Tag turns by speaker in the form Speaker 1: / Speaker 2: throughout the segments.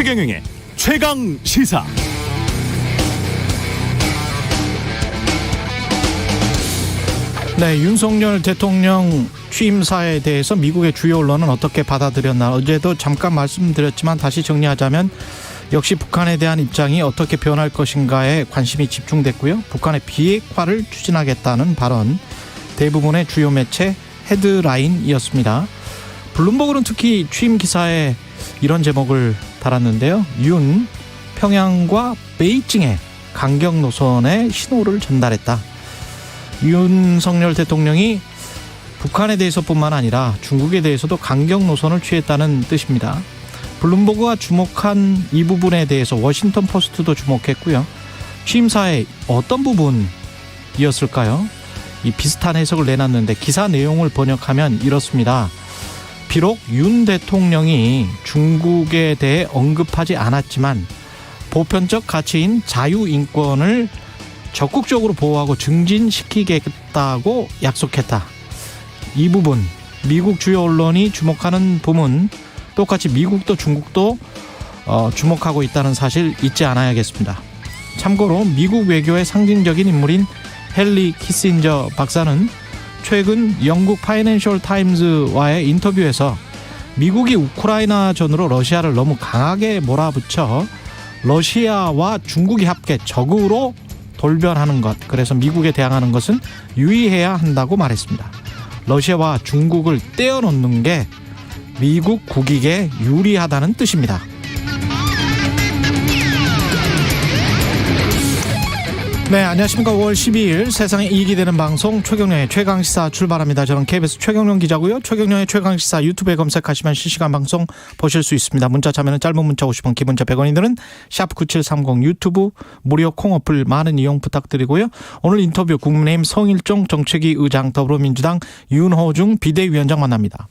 Speaker 1: 최경영의 최강 시사.
Speaker 2: 네, 윤석열 대통령 취임사에 대해서 미국의 주요 언론은 어떻게 받아들였나 어제도 잠깐 말씀드렸지만 다시 정리하자면 역시 북한에 대한 입장이 어떻게 변할 것인가에 관심이 집중됐고요. 북한의 비핵화를 추진하겠다는 발언 대부분의 주요 매체 헤드라인이었습니다. 블룸버그는 특히 취임 기사에 이런 제목을 달았는데요. 윤, 평양과 베이징에 강경 노선의 신호를 전달했다. 윤석열 대통령이 북한에 대해서뿐만 아니라 중국에 대해서도 강경 노선을 취했다는 뜻입니다. 블룸버그가 주목한 이 부분에 대해서 워싱턴 포스트도 주목했고요. 취임사의 어떤 부분이었을까요? 이 비슷한 해석을 내놨는데 기사 내용을 번역하면 이렇습니다. 비록 윤 대통령이 중국에 대해 언급하지 않았지만 보편적 가치인 자유인권을 적극적으로 보호하고 증진시키겠다고 약속했다. 이 부분, 미국 주요 언론이 주목하는 부분, 똑같이 미국도 중국도 주목하고 있다는 사실 잊지 않아야겠습니다. 참고로 미국 외교의 상징적인 인물인 헨리 키신저 박사는 최근 영국 파이낸셜 타임즈와의 인터뷰에서 미국이 우크라이나전으로 러시아를 너무 강하게 몰아붙여 러시아와 중국이 합계 적으로 돌변하는 것, 그래서 미국에 대항하는 것은 유의해야 한다고 말했습니다. 러시아와 중국을 떼어놓는 게 미국 국익에 유리하다는 뜻입니다. 네, 안녕하십니까. 5월 12일 세상에 이익이 되는 방송 최경영의 최강시사 출발합니다. 저는 KBS 최경영 기자고요. 최경영의 최강시사 유튜브에 검색하시면 실시간 방송 보실 수 있습니다. 문자 참여는 짧은 문자 50원, 긴 문자 100원이 드는 샵9730 유튜브 무료 콩 어플 많은 이용 부탁드리고요. 오늘 인터뷰 국민의힘 성일종 정책위 의장, 더불어민주당 윤호중 비대위원장 만납니다.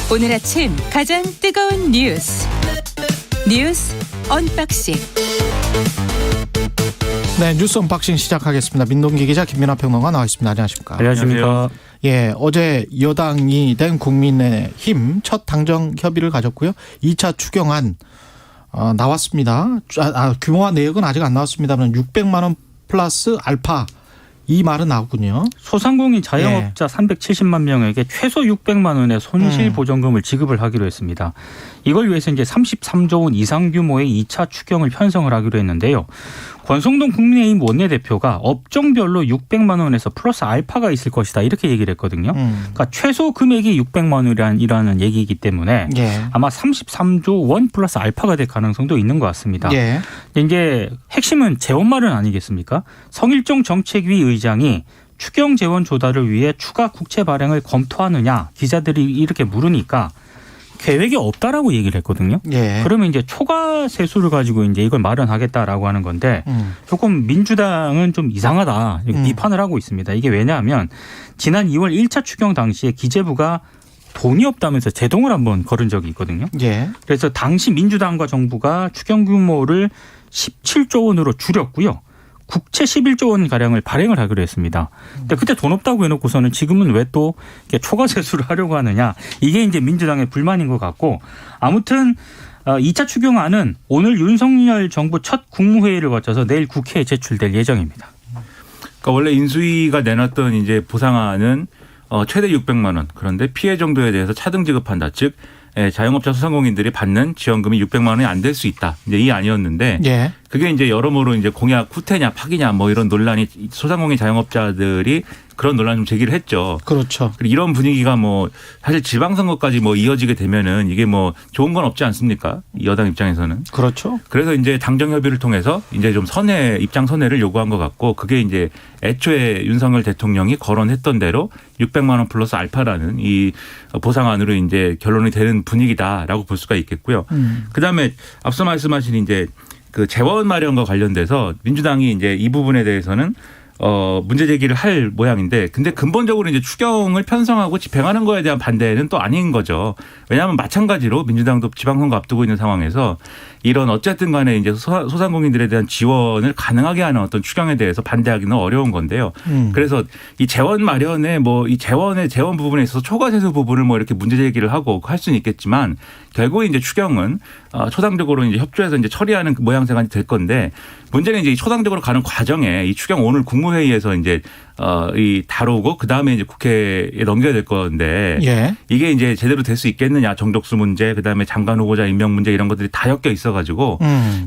Speaker 3: 오늘 아침 가장 뜨거운 뉴스 언박싱.
Speaker 2: 네, 뉴스 언박싱 시작하겠습니다. 민동기 기자, 김민하 평론가 나와 있습니다. 안녕하십니까?
Speaker 4: 안녕하십니까?
Speaker 2: 예, 어제 여당이 된 국민의힘 첫 당정 협의를 가졌고요. 2차 추경안 나왔습니다. 규모와 내역은 아직 안 나왔습니다만 600만 원 플러스 알파, 이 말은 나오군요.
Speaker 4: 소상공인 자영업자 370만 명에게 최소 600만 원의 손실 보전금을 지급을 하기로 했습니다. 이걸 위해서 이제 33조 원 이상 규모의 2차 추경을 편성을 하기로 했는데요. 권성동 국민의힘 원내대표가 업종별로 600만 원에서 플러스 알파가 있을 것이다, 이렇게 얘기를 했거든요. 그러니까 최소 금액이 600만 원이라는 얘기이기 때문에 아마 33조 원 플러스 알파가 될 가능성도 있는 것 같습니다. 이제 핵심은 재원 마련 아니겠습니까? 성일종 정책위 의장이 추경 재원 조달을 위해 추가 국채 발행을 검토하느냐 기자들이 이렇게 물으니까 계획이 없다라고 얘기를 했거든요. 그러면 이제 초과 세수를 가지고 이제 이걸 마련하겠다라고 하는 건데 조금 민주당은 좀 이상하다 비판을 하고 있습니다. 이게 왜냐하면 지난 2월 1차 추경 당시에 기재부가 돈이 없다면서 제동을 한번 걸은 적이 있거든요. 그래서 당시 민주당과 정부가 추경 규모를 17조 원으로 줄였고요. 국채 11조 원 가량을 발행을 하기로 했습니다. 근데 그때 돈 없다고 해놓고서는 지금은 왜 또 초과 세수를 하려고 하느냐, 이게 이제 민주당의 불만인 것 같고, 아무튼 2차 추경안은 오늘 윤석열 정부 첫 국무회의를 거쳐서 내일 국회에 제출될 예정입니다.
Speaker 5: 그러니까 원래 인수위가 내놨던 이제 보상안은 최대 600만 원, 그런데 피해 정도에 대해서 차등 지급한다, 즉 자영업자 소상공인들이 받는 지원금이 600만 원이 안 될 수 있다, 이제 이 아니었는데 그게 이제 여러모로 이제 공약 후퇴냐 파기냐 뭐 이런 논란이, 소상공인 자영업자들이 그런 논란 좀 제기를 했죠.
Speaker 2: 그렇죠.
Speaker 5: 그리고 이런 분위기가 뭐 사실 지방선거까지 뭐 이어지게 되면은 이게 뭐 좋은 건 없지 않습니까? 여당 입장에서는.
Speaker 2: 그렇죠.
Speaker 5: 그래서 이제 당정 협의를 통해서 이제 좀 입장 선회를 요구한 것 같고, 그게 이제 애초에 윤석열 대통령이 거론했던 대로 600만 원 플러스 알파라는 이 보상안으로 이제 결론이 되는 분위기다라고 볼 수가 있겠고요. 그다음에 앞서 말씀하신 이제 그 재원 마련과 관련돼서 민주당이 이제 이 부분에 대해서는 문제 제기를 할 모양인데 근데 근본적으로 이제 추경을 편성하고 집행하는 거에 대한 반대는 또 아닌 거죠. 왜냐하면 마찬가지로 민주당도 지방선거 앞두고 있는 상황에서 이런 어쨌든 간에 이제 소상공인들에 대한 지원을 가능하게 하는 어떤 추경에 대해서 반대하기는 어려운 건데요. 그래서 이 재원 마련에 뭐 이 재원 부분에 있어서 초과세수 부분을 뭐 이렇게 문제 제기를 하고 할 수는 있겠지만 결국 이제 추경은 초당적으로 이제 협조해서 이제 처리하는 모양새가 될 건데 문제는 이제 초당적으로 가는 과정에 이 추경 오늘 국무회의에서 이제 이 다루고 그 다음에 이제 국회에 넘겨야 될 건데
Speaker 2: 예.
Speaker 5: 이게 이제 제대로 될 수 있겠느냐 정족수 문제 그 다음에 장관 후보자 임명 문제 이런 것들이 다 엮여 있어가지고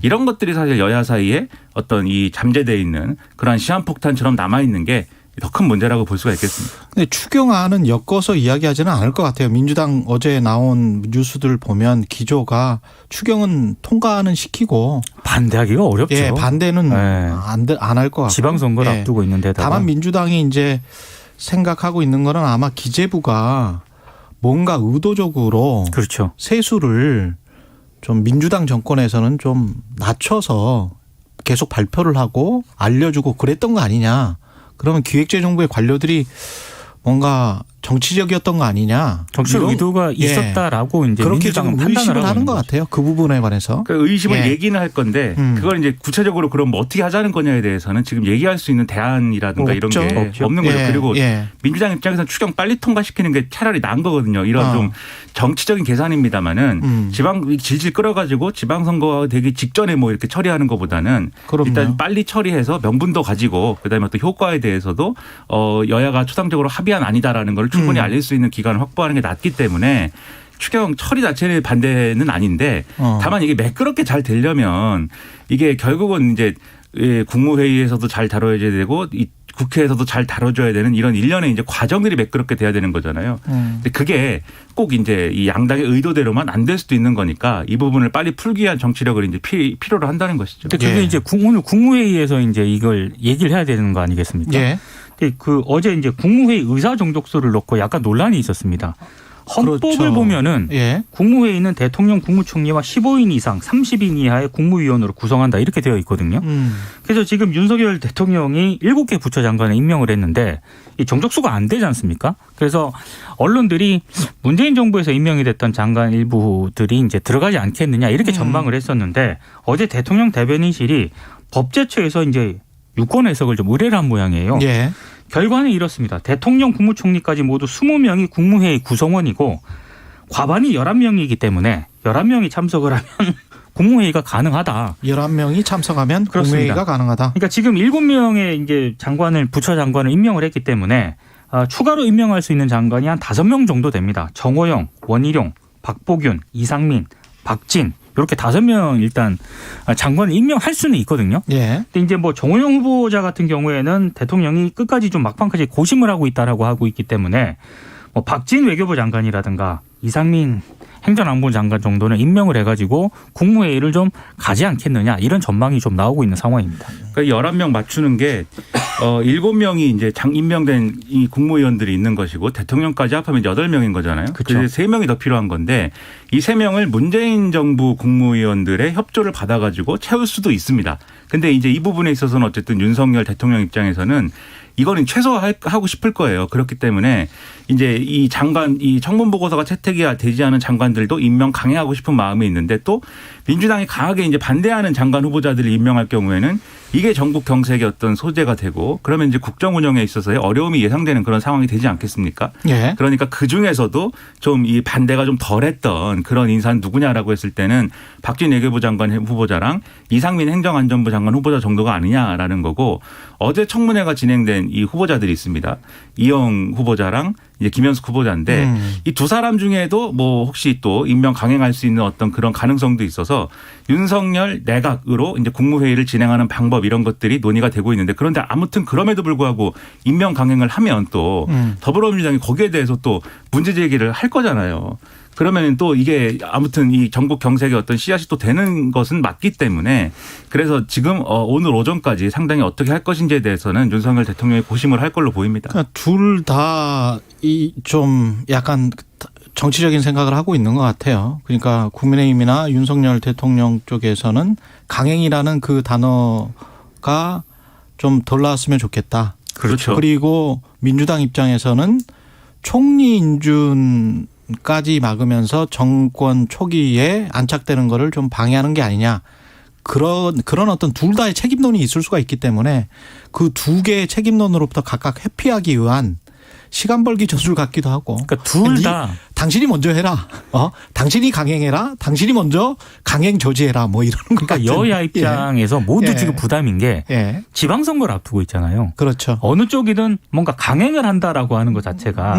Speaker 5: 이런 것들이 사실 여야 사이에 어떤 이 잠재되어 있는 그러한 시한폭탄처럼 남아 있는 게 더 큰 문제라고 볼 수가 있겠습니다.
Speaker 2: 근데 추경안은 엮어서 이야기하지는 않을 것 같아요. 민주당 어제 나온 뉴스들 보면 기조가 추경은 통과는 시키고
Speaker 4: 반대하기가 어렵죠.
Speaker 2: 예, 반대는
Speaker 4: 네.
Speaker 2: 안 할 것 같고.
Speaker 4: 지방선거를
Speaker 2: 예.
Speaker 4: 앞두고 있는데다가
Speaker 2: 다만 민주당이 이제 생각하고 있는 거는 아마 기재부가 뭔가 의도적으로
Speaker 4: 그렇죠.
Speaker 2: 세수를 좀 민주당 정권에서는 좀 낮춰서 계속 발표를 하고 알려주고 그랬던 거 아니냐. 그러면 기획재정부의 관료들이 뭔가 정치적이었던 거 아니냐.
Speaker 4: 정치적
Speaker 2: 이런-
Speaker 4: 의도가
Speaker 2: 예.
Speaker 4: 있었다라고 이제
Speaker 2: 그렇게
Speaker 4: 민주당은
Speaker 2: 좀
Speaker 4: 판단을
Speaker 2: 의심을
Speaker 4: 하고
Speaker 2: 하는
Speaker 4: 있는
Speaker 2: 것
Speaker 4: 거죠.
Speaker 2: 같아요. 그 부분에 관해서.
Speaker 5: 그 의심을
Speaker 2: 예.
Speaker 5: 얘기는 할 건데 그걸 이제 구체적으로 그럼 뭐 어떻게 하자는 거냐에 대해서는 지금 얘기할 수 있는 대안이라든가 이런
Speaker 2: 없죠.
Speaker 5: 게
Speaker 4: 없죠.
Speaker 5: 없는 거죠.
Speaker 2: 예,
Speaker 5: 그리고
Speaker 2: 예.
Speaker 5: 민주당 입장에서는 추경 빨리 통과시키는 게 차라리 나은 거거든요. 이런 좀 정치적인 계산입니다만은 지방 질질 끌어가지고 지방선거 되기 직전에 뭐 이렇게 처리하는 것보다는
Speaker 2: 그럼요.
Speaker 5: 일단 빨리 처리해서 명분도 가지고 그다음에 또 효과에 대해서도 여야가 초당적으로 합의안 아니다라는 걸 충분히 알릴 수 있는 기간을 확보하는 게 낫기 때문에 추경 처리 자체의 반대는 아닌데 다만 이게 매끄럽게 잘 되려면 이게 결국은 이제 국무회의에서도 잘 다뤄져야 되고 이 국회에서도 잘 다뤄줘야 되는 이런 일련의 이제 과정들이 매끄럽게 돼야 되는 거잖아요. 근데 그게 꼭 이제 이 양당의 의도대로만 안 될 수도 있는 거니까 이 부분을 빨리 풀기 위한 정치력을 이제 필요로 한다는 것이죠.
Speaker 4: 근데 그게
Speaker 2: 예.
Speaker 4: 이제 오늘 국무회의에서 이제 이걸 얘기를 해야 되는 거 아니겠습니까?
Speaker 2: 예.
Speaker 4: 근데 그 어제 이제 국무회의 의사 정족수를 놓고 약간 논란이 있었습니다. 헌법을
Speaker 2: 그렇죠.
Speaker 4: 보면은
Speaker 2: 예.
Speaker 4: 국무회의는 대통령 국무총리와 15인 이상 30인 이하의 국무위원으로 구성한다 이렇게 되어 있거든요. 그래서 지금 윤석열 대통령이 7개 부처 장관을 임명을 했는데 이 정족수가 안 되지 않습니까? 그래서 언론들이 문재인 정부에서 임명이 됐던 장관 일부들이 이제 들어가지 않겠느냐 이렇게 전망을 했었는데 어제 대통령 대변인실이 법제처에서 이제 유권 해석을 좀 의뢰를 한 모양이에요.
Speaker 2: 예.
Speaker 4: 결과는 이렇습니다. 대통령 국무총리까지 모두 20명이 국무회의 구성원이고 과반이 11명이기 때문에 11명이 참석을 하면 국무회의가 가능하다.
Speaker 2: 11명이 참석하면
Speaker 4: 그렇습니다.
Speaker 2: 국무회의가 가능하다.
Speaker 4: 그러니까 지금 7명의 이제 장관을 부처 장관을 임명을 했기 때문에 추가로 임명할 수 있는 장관이 한 5명 정도 됩니다. 정호영, 원희룡, 박보균, 이상민, 박진 이렇게 5명 일단 장관을 임명할 수는 있거든요.
Speaker 2: 예.
Speaker 4: 근데 이제 뭐 정호영 후보자 같은 경우에는 대통령이 끝까지 좀 막판까지 고심을 하고 있다라고 하고 있기 때문에 뭐 박진 외교부 장관이라든가 이상민 행정안보 장관 정도는 임명을 해가지고 국무회의를 좀 가지 않겠느냐 이런 전망이 좀 나오고 있는 상황입니다.
Speaker 5: 그러니까 11명 맞추는 게 7명이 이제 임명된 이 국무위원들이 있는 것이고 대통령까지 합하면 8명인 거잖아요.
Speaker 4: 그렇죠.
Speaker 5: 그래서 3명이 더 필요한 건데 이 3명을 문재인 정부 국무위원들의 협조를 받아가지고 채울 수도 있습니다. 근데 이제 이 부분에 있어서는 어쨌든 윤석열 대통령 입장에서는 이거는 최소화하고 싶을 거예요. 그렇기 때문에 이제 이 장관, 이 청문 보고서가 채택이 되지 않은 장관들도 임명 강행하고 싶은 마음이 있는데 또 민주당이 강하게 이제 반대하는 장관 후보자들을 임명할 경우에는 이게 전국 경색의 어떤 소재가 되고 그러면 이제 국정 운영에 있어서의 어려움이 예상되는 그런 상황이 되지 않겠습니까?
Speaker 2: 예.
Speaker 5: 그러니까 그 중에서도 좀 이 반대가 좀 덜했던 그런 인사는 누구냐라고 했을 때는 박진 외교부 장관 후보자랑 이상민 행정안전부 장관 후보자 정도가 아니냐라는 거고 어제 청문회가 진행된 이 후보자들이 있습니다. 이영 후보자랑 이제 김현숙 후보자인데 이 두 사람 중에도 뭐 혹시 또 임명 강행할 수 있는 어떤 그런 가능성도 있어서 윤석열 내각으로 이제 국무회의를 진행하는 방법 이런 것들이 논의가 되고 있는데 그런데 아무튼 그럼에도 불구하고 임명 강행을 하면 또 더불어민주당이 거기에 대해서 또 문제 제기를 할 거잖아요. 그러면 또 이게 아무튼 이 전국 경색의 어떤 씨앗이 또 되는 것은 맞기 때문에 그래서 지금 오늘 오전까지 상당히 어떻게 할 것인지에 대해서는 윤석열 대통령이 고심을 할 걸로 보입니다.
Speaker 2: 그러니까 둘 다 이 좀 약간 정치적인 생각을 하고 있는 것 같아요. 그러니까 국민의힘이나 윤석열 대통령 쪽에서는 강행이라는 그 단어가 좀 덜 나왔으면 좋겠다.
Speaker 5: 그렇죠.
Speaker 2: 그리고 민주당 입장에서는 총리 인준까지 막으면서 정권 초기에 안착되는 거를 좀 방해하는 게 아니냐. 그런 어떤 둘 다의 책임론이 있을 수가 있기 때문에 그 두 개의 책임론으로부터 각각 회피하기 위한 시간 벌기 전술 같기도 하고.
Speaker 4: 그러니까 둘 다
Speaker 2: 당신이 먼저 해라. 당신이 강행해라. 당신이 먼저 강행 저지해라. 뭐 이러는 것 같은.
Speaker 4: 그러니까 여야 입장에서 모두
Speaker 2: 예.
Speaker 4: 지금 부담인 게
Speaker 2: 예.
Speaker 4: 지방선거를 앞두고 있잖아요.
Speaker 2: 그렇죠.
Speaker 4: 어느 쪽이든 뭔가 강행을 한다라고 하는 것 자체가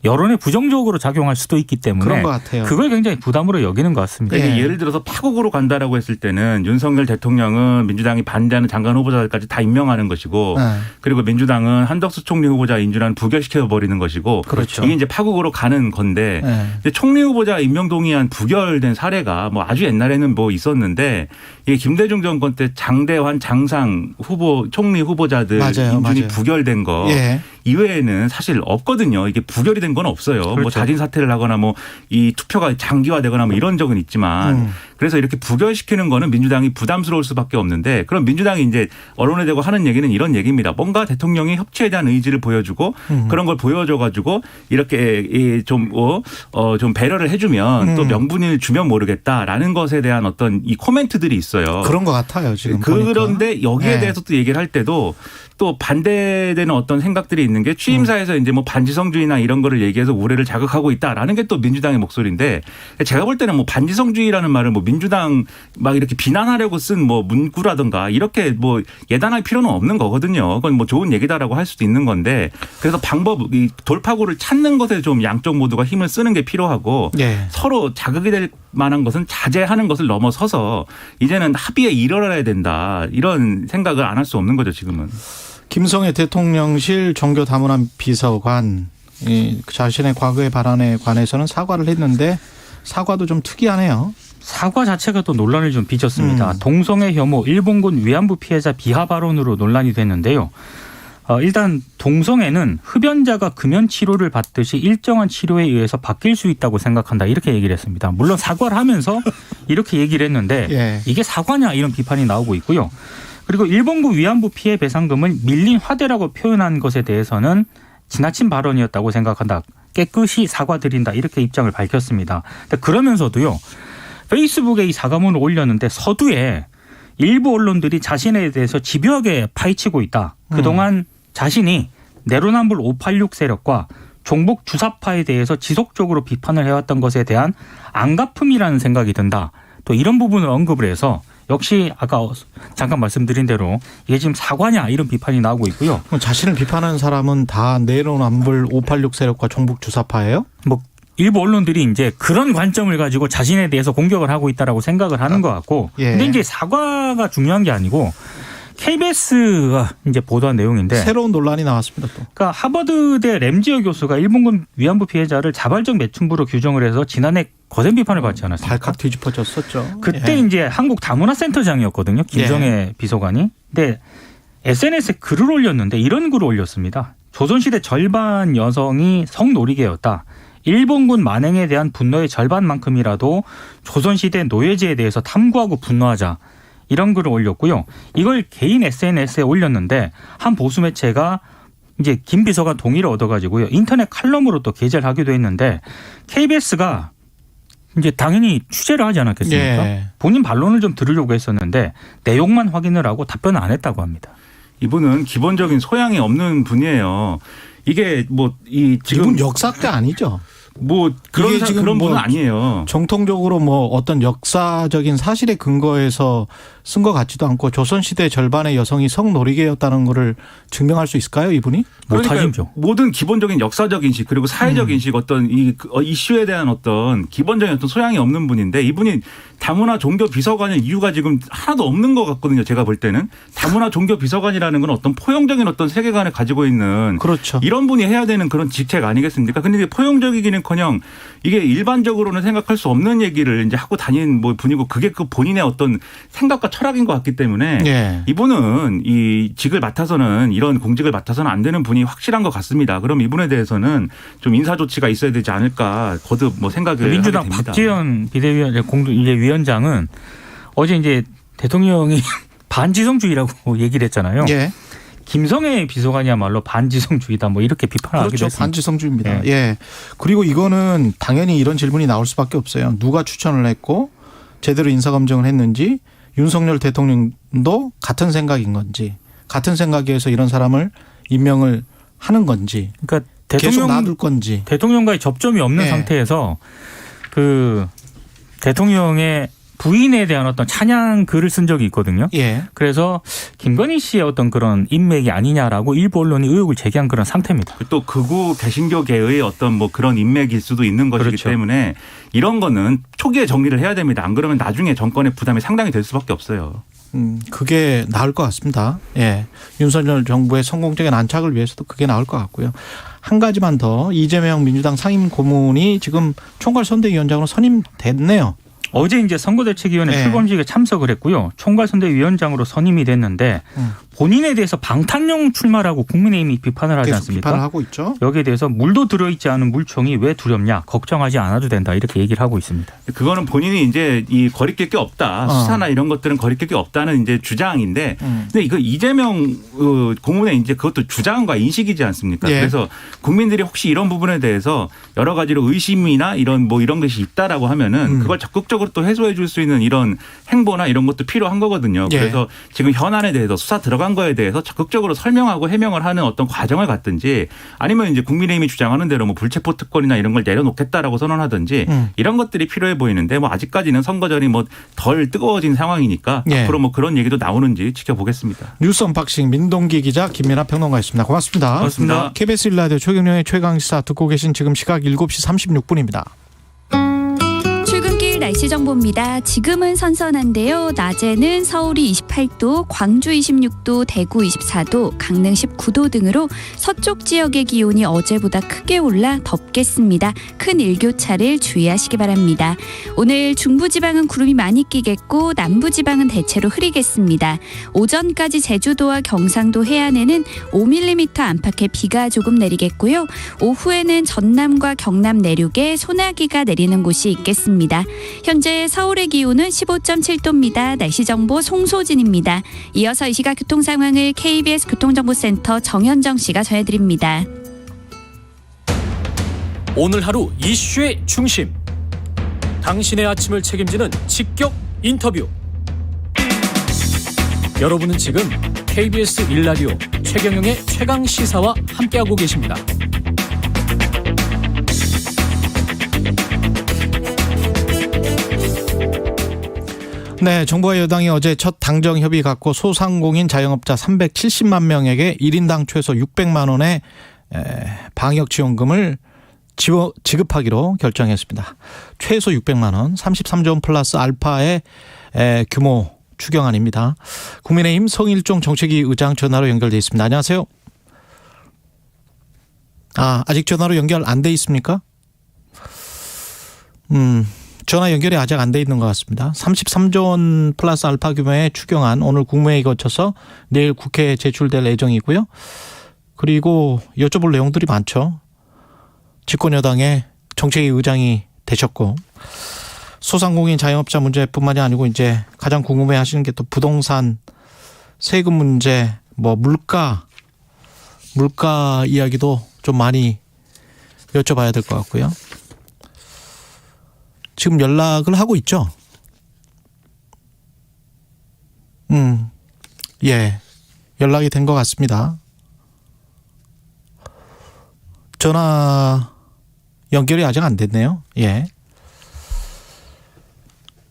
Speaker 4: 여론에 부정적으로 작용할 수도 있기 때문에
Speaker 2: 그런 것 같아요.
Speaker 4: 그걸 굉장히 부담으로 여기는 것 같습니다.
Speaker 5: 그러니까
Speaker 2: 예.
Speaker 5: 예를 들어서 파국으로 간다라고 했을 때는 윤석열 대통령은 민주당이 반대하는 장관 후보자들까지 다 임명하는 것이고
Speaker 2: 네.
Speaker 5: 그리고 민주당은 한덕수 총리 후보자 인준안 부결시켜 버리는 것이고
Speaker 2: 그렇죠.
Speaker 5: 이게 이제 파국으로 가는 건데
Speaker 2: 네.
Speaker 5: 이제 총리 후보자 임명 동의안 부결된 사례가 뭐 아주 옛날에는 뭐 있었는데 이게 김대중 정권 때 장대환, 장상 후보 총리 후보자들
Speaker 2: 맞아요.
Speaker 5: 인준이
Speaker 2: 맞아요.
Speaker 5: 부결된 거
Speaker 2: 예.
Speaker 5: 이외에는 사실 없거든요. 이게 부결이 된 건 없어요. 뭐
Speaker 4: 그렇죠.
Speaker 5: 자진 사퇴를 하거나 뭐 이 투표가 장기화되거나 뭐 이런 적은 있지만 그래서 이렇게 부결시키는 거는 민주당이 부담스러울 수밖에 없는데 그럼 민주당이 이제 언론에 대고 하는 얘기는 이런 얘기입니다. 뭔가 대통령이 협치에 대한 의지를 보여주고 그런 걸 보여줘 가지고 이렇게 좀 배려를 해주면 또 명분을 주면 모르겠다라는 것에 대한 어떤 이 코멘트들이 있어요.
Speaker 2: 그런 것 같아요. 지금
Speaker 5: 그런데 여기에
Speaker 2: 네.
Speaker 5: 대해서 또 얘기를 할 때도 또 반대되는 어떤 생각들이 있는 게 취임사에서 이제 뭐 반지성주의나 이런 거를 얘기해서 우려를 자극하고 있다라는 게 또 민주당의 목소리인데 제가 볼 때는 뭐 반지성주의라는 말을 뭐 민주당 막 이렇게 비난하려고 쓴 뭐 문구라든가 이렇게 뭐 예단할 필요는 없는 거거든요. 그건 뭐 좋은 얘기다라고 할 수도 있는 건데 그래서 방법 이 돌파구를 찾는 것에 좀 양쪽 모두가 힘을 쓰는 게 필요하고
Speaker 2: 예.
Speaker 5: 서로 자극이 될 만한 것은 자제하는 것을 넘어서서 이제는 합의에 이르러야 된다 이런 생각을 안 할 수 없는 거죠 지금은.
Speaker 2: 김성애 대통령실 종교다문안 비서관 자신의 과거의 발언에 관해서는 사과를 했는데 사과도 좀 특이하네요.
Speaker 4: 사과 자체가 또 논란을 좀 빚었습니다. 동성애 혐오 일본군 위안부 피해자 비하 발언으로 논란이 됐는데요. 일단 동성애는 흡연자가 금연 치료를 받듯이 일정한 치료에 의해서 바뀔 수 있다고 생각한다 이렇게 얘기를 했습니다. 물론 사과를 하면서 이렇게 얘기를 했는데
Speaker 2: 예.
Speaker 4: 이게 사과냐 이런 비판이 나오고 있고요. 그리고 일본군 위안부 피해 배상금을 밀린 화대라고 표현한 것에 대해서는 지나친 발언이었다고 생각한다. 깨끗이 사과드린다 이렇게 입장을 밝혔습니다. 그러면서도요. 페이스북에 이 사과문을 올렸는데 서두에 일부 언론들이 자신에 대해서 집요하게 파헤치고 있다. 그동안 자신이 내로남불 586 세력과 종북 주사파에 대해서 지속적으로 비판을 해왔던 것에 대한 안갚음이라는 생각이 든다. 또 이런 부분을 언급을 해서 역시 아까 잠깐 말씀드린 대로 이게 지금 사과냐 이런 비판이 나오고 있고요.
Speaker 2: 자신을 비판하는 사람은 다 내로남불 586 세력과 종북 주사파예요?
Speaker 4: 뭐 일부 언론들이 이제 그런 관점을 가지고 자신에 대해서 공격을 하고 있다라고 생각을 하는 것 같고,
Speaker 2: 예.
Speaker 4: 근데 이제 사과가 중요한 게 아니고 KBS가 이제 보도한 내용인데,
Speaker 2: 새로운 논란이 나왔습니다 또.
Speaker 4: 그러니까 하버드대 램지어 교수가 일본군 위안부 피해자를 자발적 매춘부로 규정을 해서 지난해 거센 비판을 받지 않았습니까?
Speaker 2: 발칵 뒤집어졌었죠.
Speaker 4: 그때
Speaker 2: 예.
Speaker 4: 이제 한국 다문화센터장이었거든요. 김성애 비서관이. 근데 SNS에 글을 올렸는데 이런 글을 올렸습니다. 조선시대 절반 여성이 성노리개였다. 일본군 만행에 대한 분노의 절반만큼이라도 조선시대 노예제에 대해서 탐구하고 분노하자. 이런 글을 올렸고요. 이걸 개인 SNS에 올렸는데 한 보수 매체가 이제 김 비서관 동의를 얻어가지고요. 인터넷 칼럼으로 또 게재를 하기도 했는데 KBS가 이제 당연히 취재를 하지 않았겠습니까?
Speaker 2: 예.
Speaker 4: 본인 반론을 좀 들으려고 했었는데 내용만 확인을 하고 답변을 안 했다고 합니다.
Speaker 5: 이분은 기본적인 소양이 없는 분이에요. 이게 뭐 이 지금
Speaker 2: 이분 역사가 아니죠.
Speaker 5: 뭐
Speaker 2: 이게 지금
Speaker 5: 그런
Speaker 2: 뭐
Speaker 5: 분은 아니에요.
Speaker 2: 정통적으로 뭐 어떤 역사적인 사실에 근거해서 쓴 것 같지도 않고 조선시대 절반의 여성이 성노리개였다는 거를 증명할 수 있을까요, 이분이?
Speaker 4: 못하죠.
Speaker 5: 모든 기본적인 역사적 인식 그리고 사회적 인식 어떤 이 이슈에 대한 어떤 기본적인 어떤 소양이 없는 분인데 이분이 다문화 종교 비서관일 이유가 지금 하나도 없는 것 같거든요. 제가 볼 때는 다문화 종교 비서관이라는 건 어떤 포용적인 어떤 세계관을 가지고 있는
Speaker 2: 그렇죠.
Speaker 5: 이런 분이 해야 되는 그런 직책 아니겠습니까? 근데 이게 포용적이기는커녕 이게 일반적으로는 생각할 수 없는 얘기를 이제 하고 다니는 뭐 분이고 그게 그 본인의 어떤 생각과 철학인 것 같기 때문에
Speaker 2: 예.
Speaker 5: 이분은 이 직을 맡아서는 이런 공직을 맡아서는 안 되는 분이 확실한 것 같습니다. 그럼 이분에 대해서는 좀 인사 조치가 있어야 되지 않을까 거듭 뭐 생각을
Speaker 4: 민주당
Speaker 5: 하게 됩니다.
Speaker 4: 박지원 위원장은 어제 이제 대통령이 반지성주의라고 얘기를 했잖아요.
Speaker 2: 예.
Speaker 4: 김성애 비서관이야말로 반지성주의다 뭐 이렇게 비판을 하기도
Speaker 2: 그렇죠.
Speaker 4: 했습니다.
Speaker 2: 반지성주의입니다.
Speaker 4: 네.
Speaker 2: 예. 그리고 이거는 당연히 이런 질문이 나올 수밖에 없어요. 누가 추천을 했고 제대로 인사검증을 했는지 윤석열 대통령도 같은 생각인 건지 같은 생각에서 이런 사람을 임명을 하는 건지
Speaker 4: 그러니까
Speaker 2: 계속 놔둘 건지.
Speaker 4: 대통령과의 접점이 없는
Speaker 2: 네.
Speaker 4: 상태에서 그 대통령의 부인에 대한 어떤 찬양 글을 쓴 적이 있거든요.
Speaker 2: 예.
Speaker 4: 그래서 김건희 씨의 어떤 그런 인맥이 아니냐라고 일부 언론이 의혹을 제기한 그런 상태입니다.
Speaker 5: 또 극우 개신교계의 어떤 뭐 그런 인맥일 수도 있는 것이기
Speaker 4: 그렇죠.
Speaker 5: 때문에 이런 거는 초기에 정리를 해야 됩니다. 안 그러면 나중에 정권의 부담이 상당히 될 수밖에 없어요.
Speaker 2: 그게 나을 것 같습니다. 예. 윤석열 정부의 성공적인 안착을 위해서도 그게 나을 것 같고요. 한 가지만 더 이재명 민주당 상임 고문이 지금 총괄선대위원장으로 선임됐네요.
Speaker 4: 어제 이제 선거대책위원회
Speaker 2: 네.
Speaker 4: 출범식에 참석을 했고요. 총괄선대위원장으로 선임이 됐는데 본인에 대해서 방탄용 출마라고 국민의힘이 비판을 하지
Speaker 2: 계속
Speaker 4: 않습니까?
Speaker 2: 비판을 하고 있죠.
Speaker 4: 여기에 대해서 물도 들어있지 않은 물총이 왜 두렵냐, 걱정하지 않아도 된다 이렇게 얘기를 하고 있습니다.
Speaker 5: 그거는 본인이 이제 이 거리낄 게 없다. 수사나 이런 것들은 거리낄 게 없다는 이제 주장인데, 근데 이거 이재명 고문의 이제 그것도 주장과 인식이지 않습니까?
Speaker 2: 예.
Speaker 5: 그래서 국민들이 혹시 이런 부분에 대해서 여러 가지로 의심이나 이런 것이 있다라고 하면은 그걸 적극적으로 또 해소해 줄 수 있는 이런 행보나 이런 것도 필요한 거거든요.
Speaker 2: 예.
Speaker 5: 그래서 지금 현안에 대해서 수사 들어간 거에 대해서 적극적으로 설명하고 해명을 하는 어떤 과정을 갖든지 아니면 이제 국민의힘이 주장하는 대로 뭐 불체포 특권이나 이런 걸 내려놓겠다라고 선언하든지 이런 것들이 필요해 보이는데 뭐 아직까지는 선거전이 뭐 덜 뜨거워진 상황이니까
Speaker 2: 예.
Speaker 5: 앞으로 뭐 그런 얘기도 나오는지 지켜보겠습니다.
Speaker 2: 뉴스 언박싱 민동기 기자 김민아 평론가였습니다. 고맙습니다.
Speaker 5: 고맙습니다.
Speaker 2: KBS 1라디오 최경영의 최강시사 듣고 계신 지금 시각 7시 36분입니다.
Speaker 6: 출근길 날씨 정보입니다. 지금은 선선한데요. 낮에는 서울이 28도, 광주 26도, 대구 24도, 강릉 19도 등으로 서쪽 지역의 기온이 어제보다 크게 올라 덥겠습니다. 큰 일교차를 주의하시기 바랍니다. 오늘 중부지방은 구름이 많이 끼겠고 남부지방은 대체로 흐리겠습니다. 오전까지 제주도와 경상도 해안에는 5mm 안팎의 비가 조금 내리겠고요. 오후에는 전남과 경남 내륙에 소나기가 내리는 곳이 있겠습니다. 현재 서울의 기온은 15.7도입니다. 날씨 정보 송소진입니다. 이어서 이 시각 교통 상황을 KBS 교통정보센터 정현정 씨가 전해드립니다.
Speaker 7: 오늘 하루 이슈의 중심. 당신의 아침을 책임지는 직격 인터뷰. 여러분은 지금 KBS 1라디오 최경영의 최강시사와 함께하고 계십니다.
Speaker 2: 네, 정부와 여당이 어제 첫 당정 협의 갖고 소상공인 자영업자 370만 명에게 1인당 최소 600만 원의 방역지원금을 지급하기로 결정했습니다. 최소 600만 원, 33조 원 플러스 알파의 규모 추경안입니다. 국민의힘 성일종 정책위 의장 전화로 연결돼 있습니다. 안녕하세요. 아직 전화로 연결 안 돼 있습니까? 전화 연결이 아직 안 돼 있는 것 같습니다. 33조 원 플러스 알파 규모의 추경안 오늘 국무회의 거쳐서 내일 국회에 제출될 예정이고요. 그리고 여쭤볼 내용들이 많죠. 집권여당의 정책위 의장이 되셨고 소상공인 자영업자 문제뿐만이 아니고 이제 가장 궁금해하시는 게 또 부동산 세금 문제, 뭐 물가 이야기도 좀 많이 여쭤봐야 될 것 같고요. 지금 연락을 하고 있죠? 예. 연락이 된 것 같습니다. 전화 연결이 아직 안 됐네요. 예.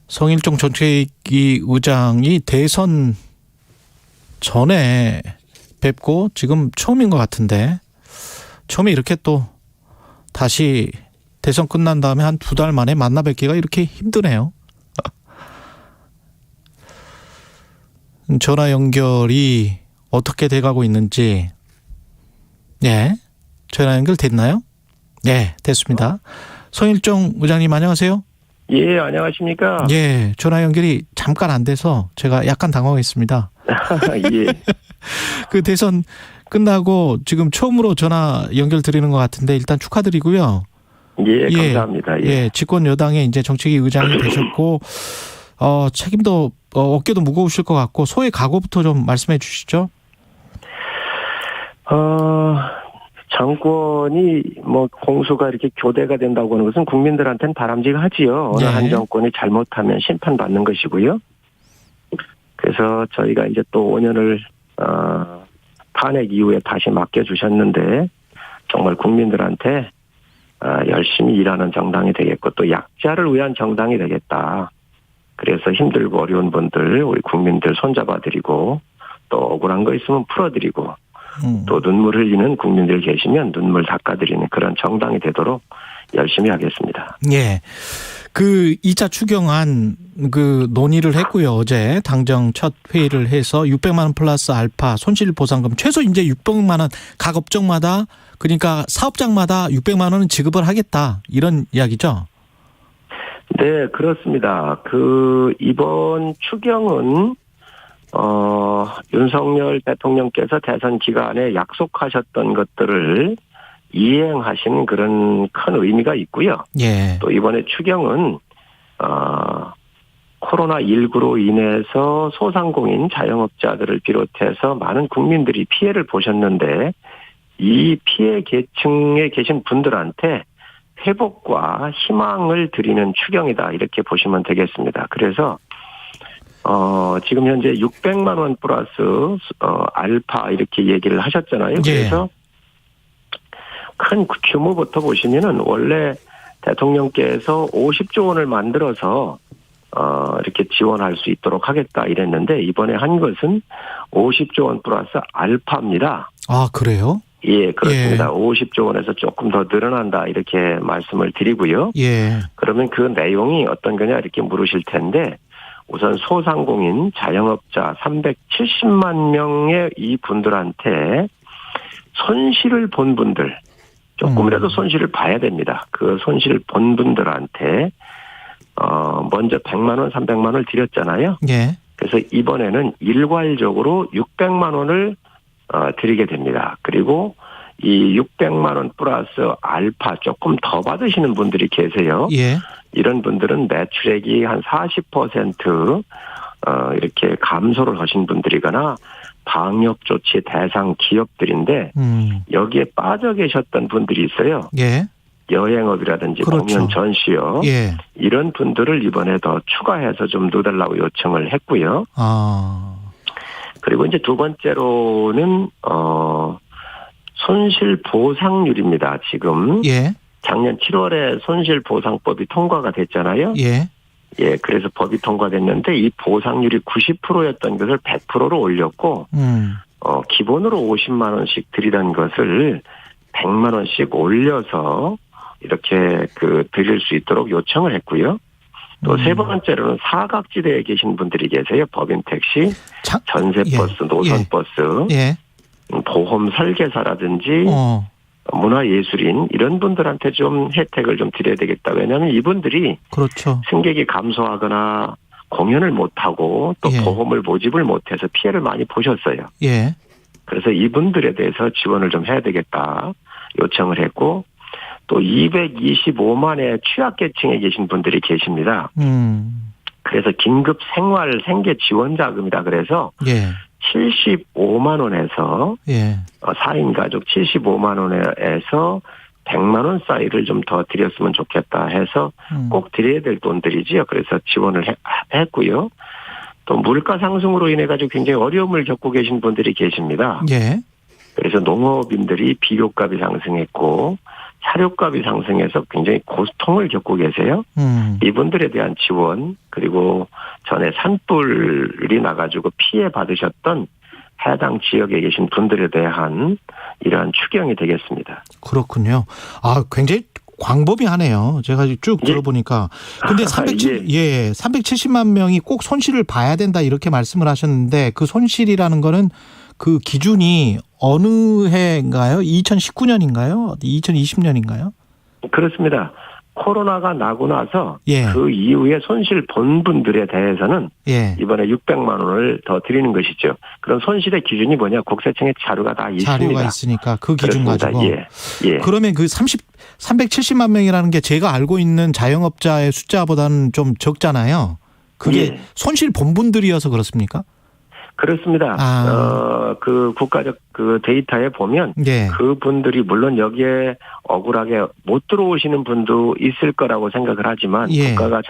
Speaker 2: 성일종 정책위 의장이 대선 전에 뵙고 지금 처음인 것 같은데 처음에 이렇게 또 다시 대선 끝난 다음에 한 2달 만에 만나 뵙기가 이렇게 힘드네요. 전화 연결이 어떻게 돼가고 있는지. 네. 전화 연결 됐나요? 네, 됐습니다. 성일종 의장님 안녕하세요.
Speaker 8: 예, 안녕하십니까.
Speaker 2: 예, 전화 연결이 잠깐 안 돼서 제가 약간 당황했습니다.
Speaker 8: 예.
Speaker 2: 그 대선 끝나고 지금 처음으로 전화 연결 드리는 것 같은데 일단 축하드리고요.
Speaker 8: 예, 감사합니다.
Speaker 2: 예, 집권 여당의 이제 정책위 의장이 되셨고, 책임도, 어깨도 무거우실 것 같고, 소의 각오부터 좀 말씀해 주시죠.
Speaker 8: 정권이 뭐 공수가 이렇게 교대가 된다고 하는 것은 국민들한테는 바람직하지요. 어느
Speaker 2: 네.
Speaker 8: 한 정권이 잘못하면 심판받는 것이고요. 그래서 저희가 이제 또 5년을 탄핵 이후에 다시 맡겨주셨는데 정말 국민들한테 열심히 일하는 정당이 되겠고 또 약자를 위한 정당이 되겠다. 그래서 힘들고 어려운 분들 우리 국민들 손잡아드리고 또 억울한 거 있으면 풀어드리고 또 눈물 흘리는 국민들 계시면 눈물 닦아드리는 그런 정당이 되도록 열심히 하겠습니다.
Speaker 2: 예. 그 2차 추경안 그 논의를 했고요. 어제 당정 첫 회의를 해서 600만 원 플러스 알파 손실보상금 최소 이제 600만 원 각 업종마다 그러니까 사업장마다 600만 원은 지급을 하겠다. 이런 이야기죠.
Speaker 8: 네, 그렇습니다. 이번 추경은 윤석열 대통령께서 대선 기간에 약속하셨던 것들을 이행하신 그런 큰 의미가 있고요.
Speaker 2: 예.
Speaker 8: 또 이번에 추경은 코로나19로 인해서 소상공인 자영업자들을 비롯해서 많은 국민들이 피해를 보셨는데 이 피해 계층에 계신 분들한테 회복과 희망을 드리는 추경이다 이렇게 보시면 되겠습니다. 그래서 지금 현재 600만 원 플러스 알파 이렇게 얘기를 하셨잖아요. 그래서 큰 규모부터 보시면은 원래 대통령께서 50조 원을 만들어서 이렇게 지원할 수 있도록 하겠다 이랬는데 이번에 한 것은 50조 원 플러스 알파입니다.
Speaker 2: 아, 그래요?
Speaker 8: 예, 그렇습니다.
Speaker 2: 예.
Speaker 8: 50조 원에서 조금 더 늘어난다 이렇게 말씀을 드리고요.
Speaker 2: 예.
Speaker 8: 그러면 그 내용이 어떤 거냐 이렇게 물으실 텐데 우선 소상공인 자영업자 370만 명의 이 분들한테 손실을 본 분들 조금이라도 손실을 봐야 됩니다. 그 손실을 본 분들한테 먼저 100만 원, 300만 원을 드렸잖아요.
Speaker 2: 예.
Speaker 8: 그래서 이번에는 일괄적으로 600만 원을 드리게 됩니다. 그리고 이 600만 원 플러스 알파 조금 더 받으시는 분들이 계세요.
Speaker 2: 예.
Speaker 8: 이런 분들은 매출액이 한 40% 이렇게 감소를 하신 분들이거나 방역 조치 대상 기업들인데 여기에 빠져 계셨던 분들이 있어요.
Speaker 2: 예.
Speaker 8: 여행업이라든지
Speaker 2: 그렇죠.
Speaker 8: 공연 전시업
Speaker 2: 예.
Speaker 8: 이런 분들을 이번에 더 추가해서 좀 넣어달라고 요청을 했고요. 그리고 이제 두 번째로는 손실 보상률입니다. 지금
Speaker 2: 예.
Speaker 8: 작년 7월에 손실 보상법이 통과가 됐잖아요.
Speaker 2: 예.
Speaker 8: 예, 그래서 법이 통과됐는데 이 보상률이 90%였던 것을 100%로 올렸고 기본으로 50만 원씩 드리던 것을 100만 원씩 올려서 이렇게 드릴 수 있도록 요청을 했고요. 또 세 번째로는 사각지대에 계신 분들이 계세요. 법인 택시, 전세버스,
Speaker 2: 예.
Speaker 8: 노선버스,
Speaker 2: 예.
Speaker 8: 보험 설계사라든지 문화예술인 이런 분들한테 좀 혜택을 좀 드려야 되겠다. 왜냐하면 이분들이
Speaker 2: 그렇죠.
Speaker 8: 승객이 감소하거나 공연을 못하고 또
Speaker 2: 예. 보험을
Speaker 8: 모집을 못해서 피해를 많이 보셨어요.
Speaker 2: 예.
Speaker 8: 그래서 이분들에 대해서 지원을 좀 해야 되겠다 요청을 했고 또 225만의 취약계층에 계신 분들이 계십니다. 그래서 긴급 생활 생계 지원 자금이라 그래서
Speaker 2: 예.
Speaker 8: 75만 원에서
Speaker 2: 예.
Speaker 8: 4인 가족 75만 원에서 100만 원 사이를 좀 더 드렸으면 좋겠다 해서 꼭 드려야 될 돈들이지요. 그래서 지원을 했고요. 또 물가 상승으로 인해 가지고 굉장히 어려움을 겪고 계신 분들이 계십니다.
Speaker 2: 예.
Speaker 8: 그래서 농업인들이 비료값이 상승했고 사료값이 상승해서 굉장히 고통을 겪고 계세요. 이분들에 대한 지원 그리고 전에 산불이 나가지고 피해 받으셨던 해당 지역에 계신 분들에 대한 이러한 추경이 되겠습니다.
Speaker 2: 그렇군요. 아, 굉장히 광범위하네요. 제가 쭉 들어보니까. 근데 370만 명이 꼭 손실을 봐야 된다 이렇게 말씀을 하셨는데 그 손실이라는 거는 그 기준이 어느 해인가요? 2019년인가요? 2020년인가요?
Speaker 8: 그렇습니다. 코로나가 나고 나서
Speaker 2: 예.
Speaker 8: 그 이후에 손실 본 분들에 대해서는
Speaker 2: 예.
Speaker 8: 이번에 600만 원을 더 드리는 것이죠. 그럼 손실의 기준이 뭐냐? 국세청에 자료가 다 있습니다.
Speaker 2: 자료가 있으니까 그 기준
Speaker 8: 그렇습니다.
Speaker 2: 가지고.
Speaker 8: 예. 예.
Speaker 2: 그러면 그 370만 명이라는 게 제가 알고 있는 자영업자의 숫자보다는 좀 적잖아요. 그게
Speaker 8: 예.
Speaker 2: 손실 본 분들이어서 그렇습니까?
Speaker 8: 그렇습니다. 그 국가적 그 데이터에 보면
Speaker 2: 예.
Speaker 8: 그분들이 물론 여기에 억울하게 못 들어오시는 분도 있을 거라고 생각을 하지만
Speaker 2: 예.
Speaker 8: 국가가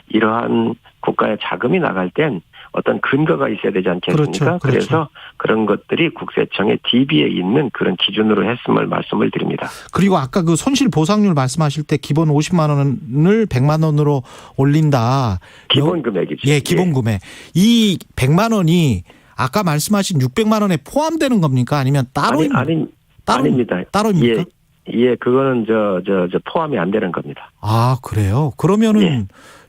Speaker 8: 이러한 국가의 자금이 나갈 땐 어떤 근거가 있어야 되지 않겠습니까?
Speaker 2: 그렇죠.
Speaker 8: 그래서 그런 것들이 국세청의 DB에 있는 그런 기준으로 했음을 말씀을 드립니다.
Speaker 2: 그리고 아까 그 손실 보상률 말씀하실 때 기본 50만 원을 100만 원으로 올린다.
Speaker 8: 기본 금액이죠.
Speaker 2: 예, 기본 금액. 이 100만 원이 아까 말씀하신 600만 원에 포함되는 겁니까? 아니면 따로
Speaker 8: 아닙니다.
Speaker 2: 따로입니까?
Speaker 8: 예, 그거는 저 포함이 안 되는 겁니다.
Speaker 2: 아, 그래요? 그러면은
Speaker 8: 예.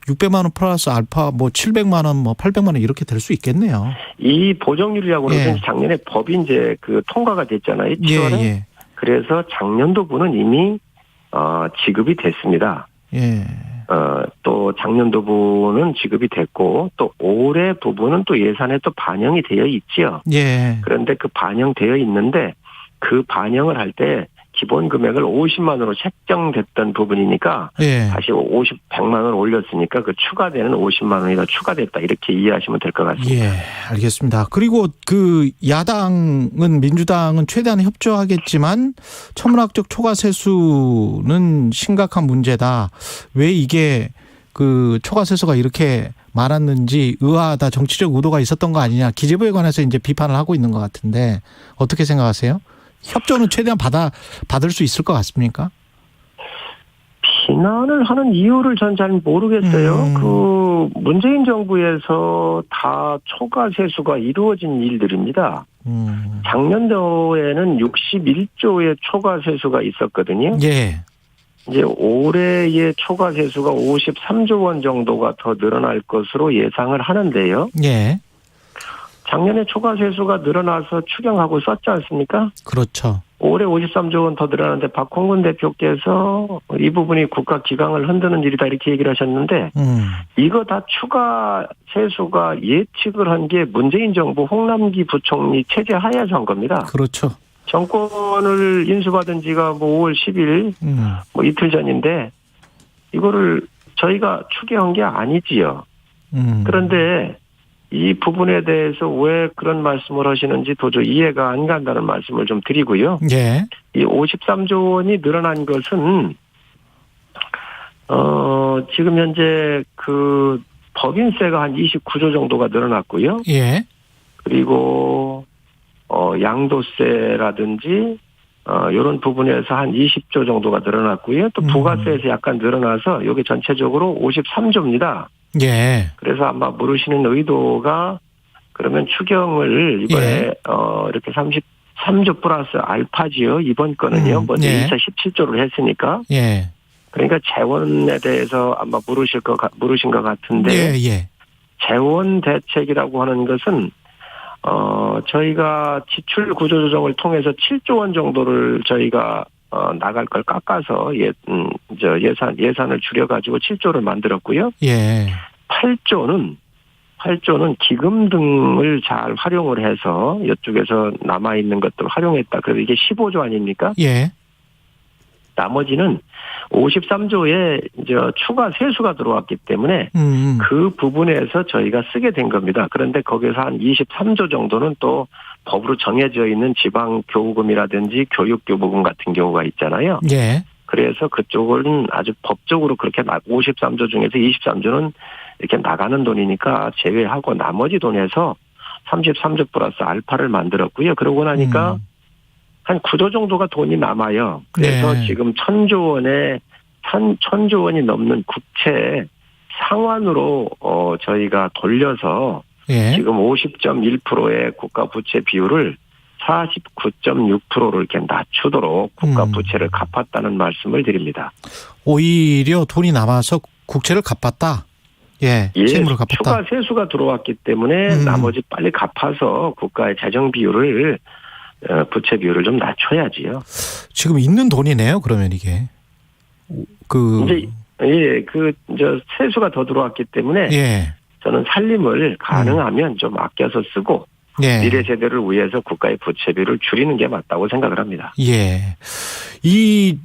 Speaker 2: 600만 원 플러스 알파 뭐 700만 원 뭐 800만 원 이렇게 될 수 있겠네요.
Speaker 8: 이 보정률이라고 하는
Speaker 2: 예.
Speaker 8: 작년에 법이 이제 그 통과가 됐잖아요. 7월에.
Speaker 2: 예.
Speaker 8: 그래서 작년도분은 이미 지급이 됐습니다.
Speaker 2: 예.
Speaker 8: 또 작년도분은 지급이 됐고 또 올해 부분은 또 예산에 또 반영이 되어 있지요.
Speaker 2: 예.
Speaker 8: 그런데 그 반영되어 있는데 그 반영을 할 때 기본 금액을 50만 원으로 책정됐던 부분이니까
Speaker 2: 예.
Speaker 8: 다시 100만 원 올렸으니까 그 추가되는 50만 원이 더 추가됐다 이렇게 이해하시면 될 것 같습니다.
Speaker 2: 예, 알겠습니다. 그리고 그 야당은 민주당은 최대한 협조하겠지만 천문학적 초과 세수는 심각한 문제다. 왜 이게 그 초과 세수가 이렇게 많았는지 의아하다. 정치적 의도가 있었던 거 아니냐. 기재부에 관해서 이제 비판을 하고 있는 것 같은데 어떻게 생각하세요? 협조는 최대한 받을 수 있을 것 같습니까?
Speaker 8: 비난을 하는 이유를 전 잘 모르겠어요. 그 문재인 정부에서 다 초과 세수가 이루어진 일들입니다. 작년도에는 61조의 초과 세수가 있었거든요.
Speaker 2: 예.
Speaker 8: 이제 올해의 초과 세수가 53조 원 정도가 더 늘어날 것으로 예상을 하는데요.
Speaker 2: 예.
Speaker 8: 작년에 초과 세수가 늘어나서 추경하고 썼지 않습니까?
Speaker 2: 그렇죠.
Speaker 8: 올해 53조 원 더 늘어나는데 박홍근 대표께서 이 부분이 국가 기강을 흔드는 일이다 이렇게 얘기를 하셨는데 이거 다 추가 세수가 예측을 한 게 문재인 정부 홍남기 부총리 체제 하에서 한 겁니다.
Speaker 2: 그렇죠.
Speaker 8: 정권을 인수받은 지가 뭐 5월 10일 뭐 이틀 전인데 이거를 저희가 추계한 게 아니지요. 그런데 이 부분에 대해서 왜 그런 말씀을 하시는지 도저히 이해가 안 간다는 말씀을 좀 드리고요.
Speaker 2: 예.
Speaker 8: 이 53조 원이 늘어난 것은 지금 현재 그 법인세가 한 29조 정도가 늘어났고요.
Speaker 2: 예.
Speaker 8: 그리고 양도세라든지 이런 부분에서 한 20조 정도가 늘어났고요. 또 부가세에서 약간 늘어나서 여기 전체적으로 53조입니다.
Speaker 2: 예.
Speaker 8: 그래서 아마 물으시는 의도가 그러면 추경을 이번에
Speaker 2: 예.
Speaker 8: 이렇게 33조 플러스 알파지요. 이번 거는요. 먼저
Speaker 2: 예.
Speaker 8: 2017조를 했으니까.
Speaker 2: 예.
Speaker 8: 그러니까 재원에 대해서 아마 물으신 것 같은데
Speaker 2: 예.
Speaker 8: 재원 대책이라고 하는 것은 저희가 지출 구조 조정을 통해서 7조 원 정도를 저희가 나갈 걸 깎아서 예산을 줄여가지고 7조를 만들었고요.
Speaker 2: 예.
Speaker 8: 8조는 기금 등을 잘 활용을 해서 이쪽에서 남아있는 것들을 활용했다. 그래서 이게 15조 아닙니까?
Speaker 2: 예.
Speaker 8: 나머지는 53조에 이제 추가 세수가 들어왔기 때문에 그 부분에서 저희가 쓰게 된 겁니다. 그런데 거기서 한 23조 정도는 또 법으로 정해져 있는 지방교부금이라든지 교육교부금 같은 경우가 있잖아요.
Speaker 2: 예.
Speaker 8: 그래서 그쪽은 아주 법적으로 그렇게 53조 중에서 23조는 이렇게 나가는 돈이니까 제외하고 나머지 돈에서 33조 플러스 알파를 만들었고요. 그러고 나니까 한 9조 정도가 돈이 남아요. 그래서
Speaker 2: 네.
Speaker 8: 지금 1,000조 원이 넘는 국채 상환으로 저희가 돌려서
Speaker 2: 예.
Speaker 8: 지금 50.1%의 국가 부채 비율을 49.6%로 이렇게 낮추도록 국가 부채를 갚았다는 말씀을 드립니다.
Speaker 2: 오히려 돈이 남아서 국채를 갚았다. 예. 채무를 갚았다.
Speaker 8: 추가 세수가 들어왔기 때문에 나머지 빨리 갚아서 국가의 재정 비율을 부채 비율을 좀 낮춰야지요.
Speaker 2: 지금 있는 돈이네요. 그러면 이게
Speaker 8: 이제 세수가 더 들어왔기 때문에
Speaker 2: 예.
Speaker 8: 저는 살림을 가능하면 좀 아껴서 쓰고
Speaker 2: 예.
Speaker 8: 미래 세대를 위해서 국가의 부채 비율을 줄이는 게 맞다고 생각을 합니다.
Speaker 2: 예. 이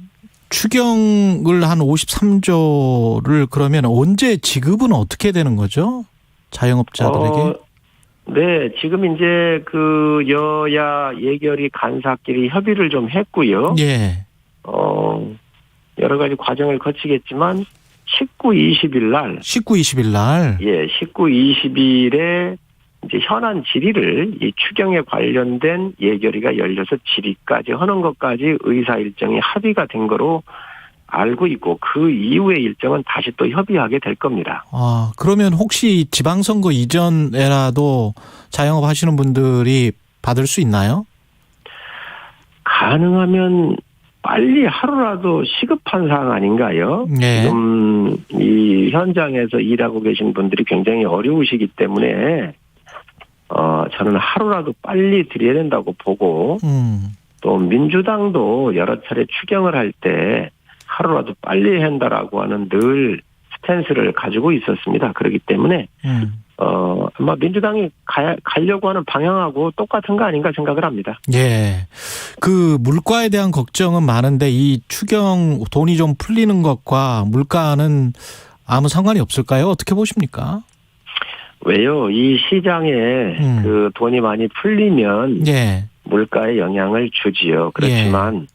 Speaker 2: 추경을 한 53조를 그러면 언제 지급은 어떻게 되는 거죠? 자영업자들에게?
Speaker 8: 네, 지금 이제 그 여야 예결위 간사끼리 협의를 좀 했고요.
Speaker 2: 예.
Speaker 8: 여러 가지 과정을 거치겠지만 19, 20일 날
Speaker 2: 19, 20일 날.
Speaker 8: 예, 19, 20일에 이제 현안 질의를 이 추경에 관련된 예결위가 열려서 질의까지 하는 것까지 의사 일정이 합의가 된 거로 알고 있고 그 이후의 일정은 다시 또 협의하게 될 겁니다.
Speaker 2: 아, 그러면 혹시 지방선거 이전에라도 자영업 하시는 분들이 받을 수 있나요?
Speaker 8: 가능하면 빨리 하루라도 시급한 사항 아닌가요?
Speaker 2: 네.
Speaker 8: 지금 이 현장에서 일하고 계신 분들이 굉장히 어려우시기 때문에 저는 하루라도 빨리 드려야 된다고 보고 또 민주당도 여러 차례 추경을 할 때 하루라도 빨리 한다라고 하는 늘 스탠스를 가지고 있었습니다. 그렇기 때문에 아마 민주당이 가려고 하는 방향하고 똑같은 거 아닌가 생각을 합니다.
Speaker 2: 예. 그 물가에 대한 걱정은 많은데 이 추경 돈이 좀 풀리는 것과 물가는 아무 상관이 없을까요? 어떻게 보십니까?
Speaker 8: 왜요? 이 시장에 그 돈이 많이 풀리면
Speaker 2: 예.
Speaker 8: 물가에 영향을 주지요. 그렇지만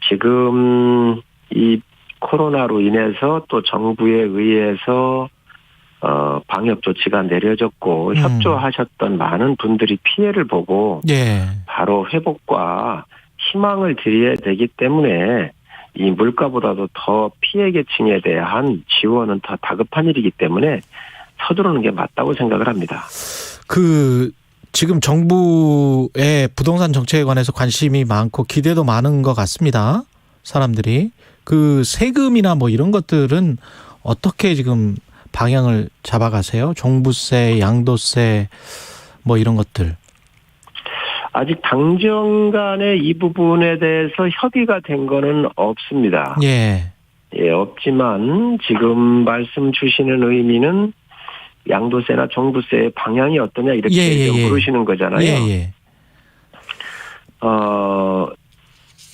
Speaker 8: 지금 이 코로나로 인해서 또 정부에 의해서 방역 조치가 내려졌고 협조하셨던 많은 분들이 피해를 보고 바로 회복과 희망을 드려야 되기 때문에 이 물가보다도 더 피해 계층에 대한 지원은 더 다급한 일이기 때문에 서두르는 게 맞다고 생각을 합니다.
Speaker 2: 지금 정부의 부동산 정책에 관해서 관심이 많고 기대도 많은 것 같습니다. 사람들이. 그 세금이나 뭐 이런 것들은 어떻게 지금 방향을 잡아가세요? 종부세, 양도세 뭐 이런 것들.
Speaker 8: 아직 당정 간에 이 부분에 대해서 협의가 된 거는 없습니다.
Speaker 2: 예,
Speaker 8: 없지만 지금 말씀 주시는 의미는 양도세나 종부세의 방향이 어떠냐 이렇게 물으시는 거잖아요.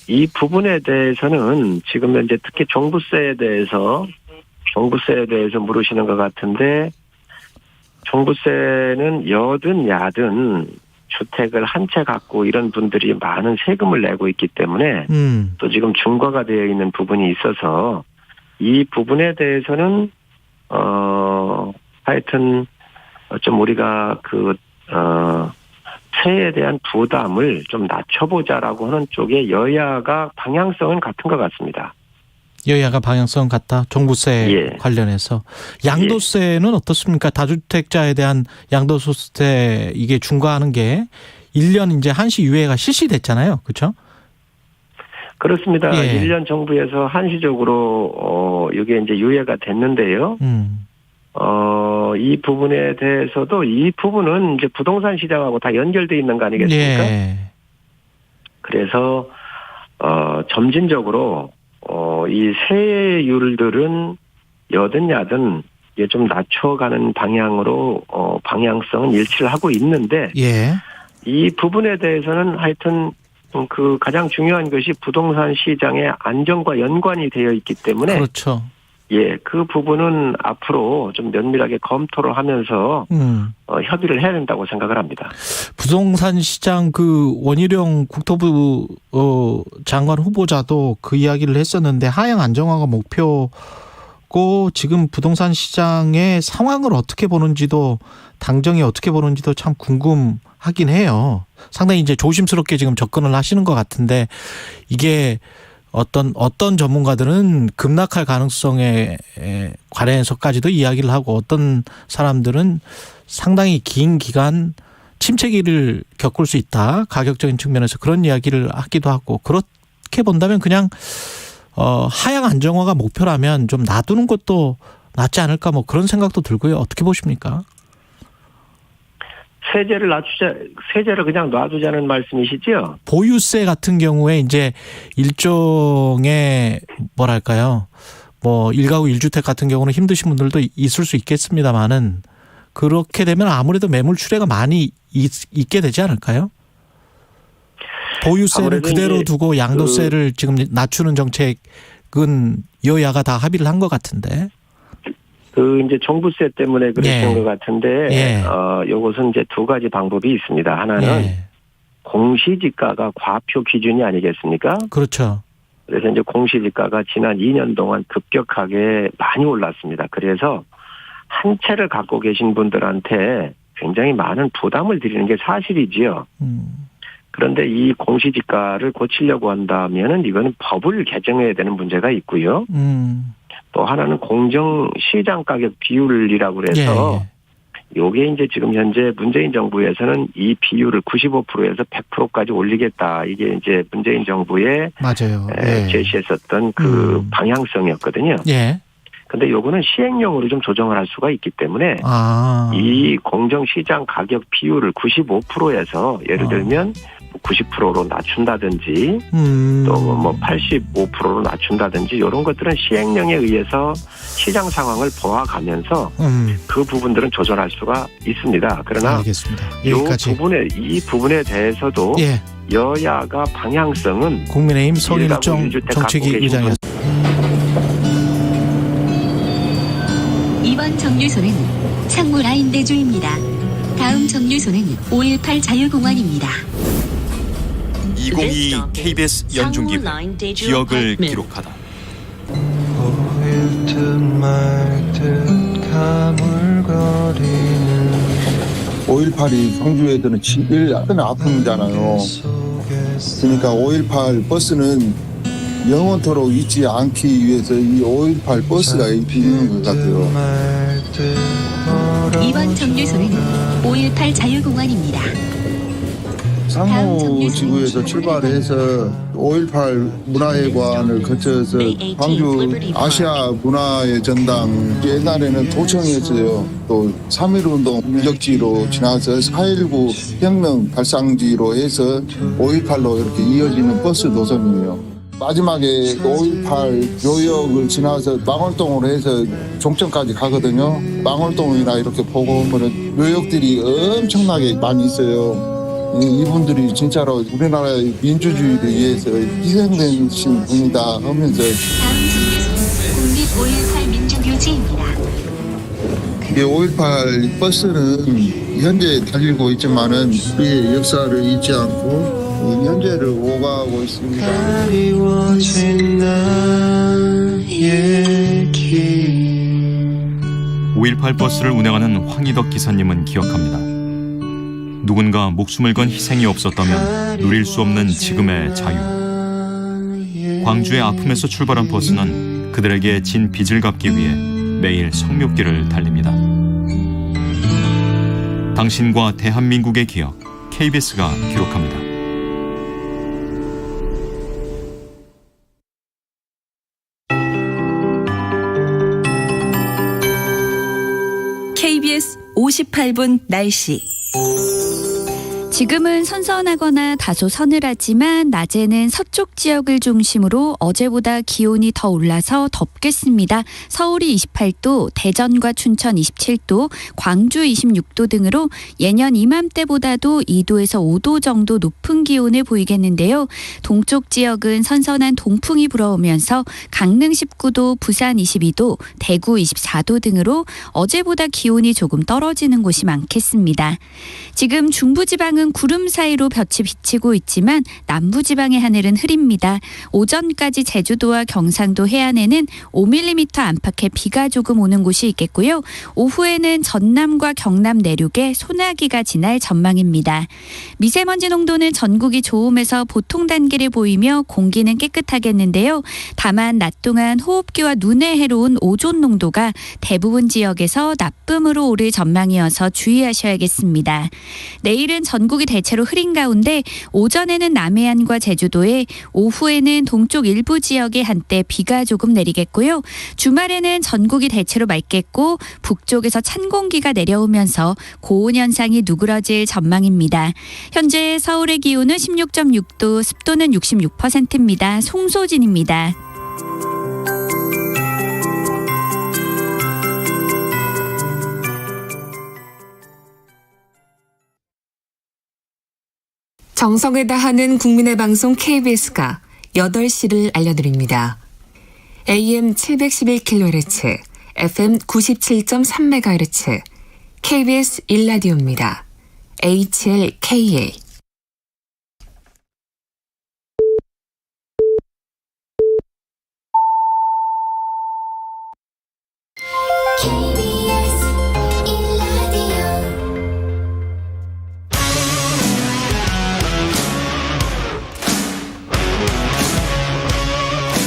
Speaker 8: 이 부분에 대해서는 지금 현재 특히 종부세에 대해서 물으시는 것 같은데 종부세는 여든 야든 주택을 한 채 갖고 이런 분들이 많은 세금을 내고 있기 때문에 또 지금 중과가 되어 있는 부분이 있어서 이 부분에 대해서는 하여튼 좀 우리가 세에 대한 부담을 좀 낮춰보자라고 하는 쪽에 여야가 방향성은 같은 것 같습니다.
Speaker 2: 여야가 방향성 같다. 종부세 관련해서. 양도세는 어떻습니까? 다주택자에 대한 양도소득세 이게 중과하는 게 1년 이제 한시 유예가 실시됐잖아요. 그렇죠?
Speaker 8: 그렇습니다. 1년 정부에서 한시적으로 이게 이제 유예가 됐는데요. 이 부분에 대해서도 이 부분은 이제 부동산 시장하고 다 연결돼 있는 거 아니겠습니까? 그래서 점진적으로 이 세율들은 여든 야든 이게 좀 낮춰가는 방향으로 방향성은 일치를 하고 있는데 이 부분에 대해서는 하여튼 그 가장 중요한 것이 부동산 시장의 안정과 연관이 되어 있기 때문에
Speaker 2: 그렇죠.
Speaker 8: 그 부분은 앞으로 좀 면밀하게 검토를 하면서 협의를 해야 된다고 생각을 합니다.
Speaker 2: 부동산 시장 그 원희룡 국토부 장관 후보자도 그 이야기를 했었는데 하향 안정화가 목표고 지금 부동산 시장의 상황을 어떻게 보는지도 당정이 어떻게 보는지도 참 궁금하긴 해요. 상당히 이제 조심스럽게 지금 접근을 하시는 것 같은데 이게 어떤 전문가들은 급락할 가능성에 관해서까지도 이야기를 하고 어떤 사람들은 상당히 긴 기간 침체기를 겪을 수 있다. 가격적인 측면에서 그런 이야기를 하기도 하고 그렇게 본다면 그냥 하향 안정화가 목표라면 좀 놔두는 것도 낫지 않을까 뭐 그런 생각도 들고요. 어떻게 보십니까?
Speaker 8: 세제를 그냥 놔두자는 말씀이시죠?
Speaker 2: 보유세 같은 경우에 이제 일종의 뭐랄까요? 뭐 1가구 1주택 같은 경우는 힘드신 분들도 있을 수 있겠습니다만은 그렇게 되면 아무래도 매물 출회가 많이 있게 되지 않을까요? 보유세를 그대로 두고 양도세를 지금 낮추는 정책은 여야가 다 합의를 한 것 같은데.
Speaker 8: 이제 종부세 때문에 그러시는
Speaker 2: 예.
Speaker 8: 것 같은데,
Speaker 2: 예.
Speaker 8: 요것은 이제 두 가지 방법이 있습니다. 하나는
Speaker 2: 예.
Speaker 8: 공시지가가 과표 기준이 아니겠습니까?
Speaker 2: 그렇죠.
Speaker 8: 그래서 이제 공시지가가 지난 2년 동안 급격하게 많이 올랐습니다. 그래서 한 채를 갖고 계신 분들한테 굉장히 많은 부담을 드리는 게 사실이지요. 그런데 이 공시지가를 고치려고 한다면은 이거는 법을 개정해야 되는 문제가 있고요. 또 하나는 공정시장 가격 비율이라고 그래서 요게 이제 지금 현재 문재인 정부에서는 이 비율을 95%에서 100%까지 올리겠다. 이게 이제 문재인 정부의
Speaker 2: 맞아요.
Speaker 8: 제시했었던 그 방향성이었거든요.
Speaker 2: 예.
Speaker 8: 근데 요거는 시행령으로 좀 조정을 할 수가 있기 때문에 이 공정시장 가격 비율을 95%에서 예를 들면 90%로 낮춘다든지 또 뭐 85%로 낮춘다든지 이런 것들은 시행령에 의해서 시장 상황을 보아가면서 그 부분들은 조절할 수가 있습니다. 그러나
Speaker 2: 알겠습니다. 여기까지.
Speaker 8: 이 부분에 대해서도
Speaker 2: 예.
Speaker 8: 여야가 방향성은
Speaker 2: 국민의힘 성일정 정책위 의장이었습니다.
Speaker 9: 이번 정류소는 창무라인 대주입니다. 다음 정류소는 518 자유공원입니다.
Speaker 1: 2022 KBS 연중기부 기억을 기록하다.
Speaker 10: 5.18이 광주에서는 제일 큰 아픔이잖아요. 그러니까 5.18 버스는 영원토록 잊지 않기 위해서 이 5.18 버스가 있는 것 같아요.
Speaker 9: 이번 정류소는 518 자유공원입니다.
Speaker 10: 상무지구에서 출발해서 5.18 문화회관을 거쳐서 광주 아시아 문화의 전당, 옛날에는 도청이었어요. 또 3.1운동 유적지로 지나서 4.19 혁명 발상지로 해서 5.18로 이렇게 이어지는 버스 노선이에요. 마지막에 5.18 묘역을 지나서 망월동으로 해서 종점까지 가거든요. 망월동이나 이렇게 보고 보면 묘역들이 엄청나게 많이 있어요. 이분들이 진짜로 우리나라의 민주주의를 위해서 희생되신 분이다 하면서
Speaker 9: 다음 정류소는 국립 518 민주묘지입니다.
Speaker 10: 5.18 버스는 현재 달리고 있지만은 우리의 역사를 잊지 않고 현재를 오가고 있습니다.
Speaker 1: 5.18 버스를 운행하는 황희덕 기사님은 기억합니다. 누군가 목숨을 건 희생이 없었다면 누릴 수 없는 지금의 자유. 광주의 아픔에서 출발한 버스는 그들에게 진 빚을 갚기 위해 매일 성묘길을 달립니다. 당신과 대한민국의 기억, KBS가 기록합니다.
Speaker 3: KBS 58분 날씨.
Speaker 6: 지금은 선선하거나 다소 서늘하지만 낮에는 서쪽 지역을 중심으로 어제보다 기온이 더 올라서 덥겠습니다. 서울이 28도, 대전과 춘천 27도, 광주 26도 등으로 예년 이맘때보다도 2도에서 5도 정도 높은 기온을 보이겠는데요. 동쪽 지역은 선선한 동풍이 불어오면서 강릉 19도, 부산 22도, 대구 24도 등으로 어제보다 기온이 조금 떨어지는 곳이 많겠습니다. 지금 중부지방은 구름 사이로 볕이 비치고 있지만 남부지방의 하늘은 흐립니다. 오전까지 제주도와 경상도 해안에는 5mm 안팎의 비가 조금 오는 곳이 있겠고요. 오후에는 전남과 경남 내륙에 소나기가 지날 전망입니다. 미세먼지 농도는 전국이 좋음에서 보통 단계를 보이며 공기는 깨끗하겠는데요. 다만 낮 동안 호흡기와 눈에 해로운 오존 농도가 대부분 지역에서 나쁨으로 오를 전망이어서 주의하셔야겠습니다. 내일은 전국이 대체로 흐린 가운데 오전에는 남해안과 제주도에, 오후에는 동쪽 일부 지역에 한때 비가 조금 내리겠고요. 주말에는 전국이 대체로 맑겠고 북쪽에서 찬 공기가 내려오면서 고온 현상이 누그러질 전망입니다. 현재 서울의 기온은 16.6도, 습도는 66%입니다. 송소진입니다.
Speaker 11: 정성을 다하는 국민의 방송 KBS가 8시를 알려드립니다. AM 711kHz, FM 97.3MHz KBS 1라디오입니다. HLKA.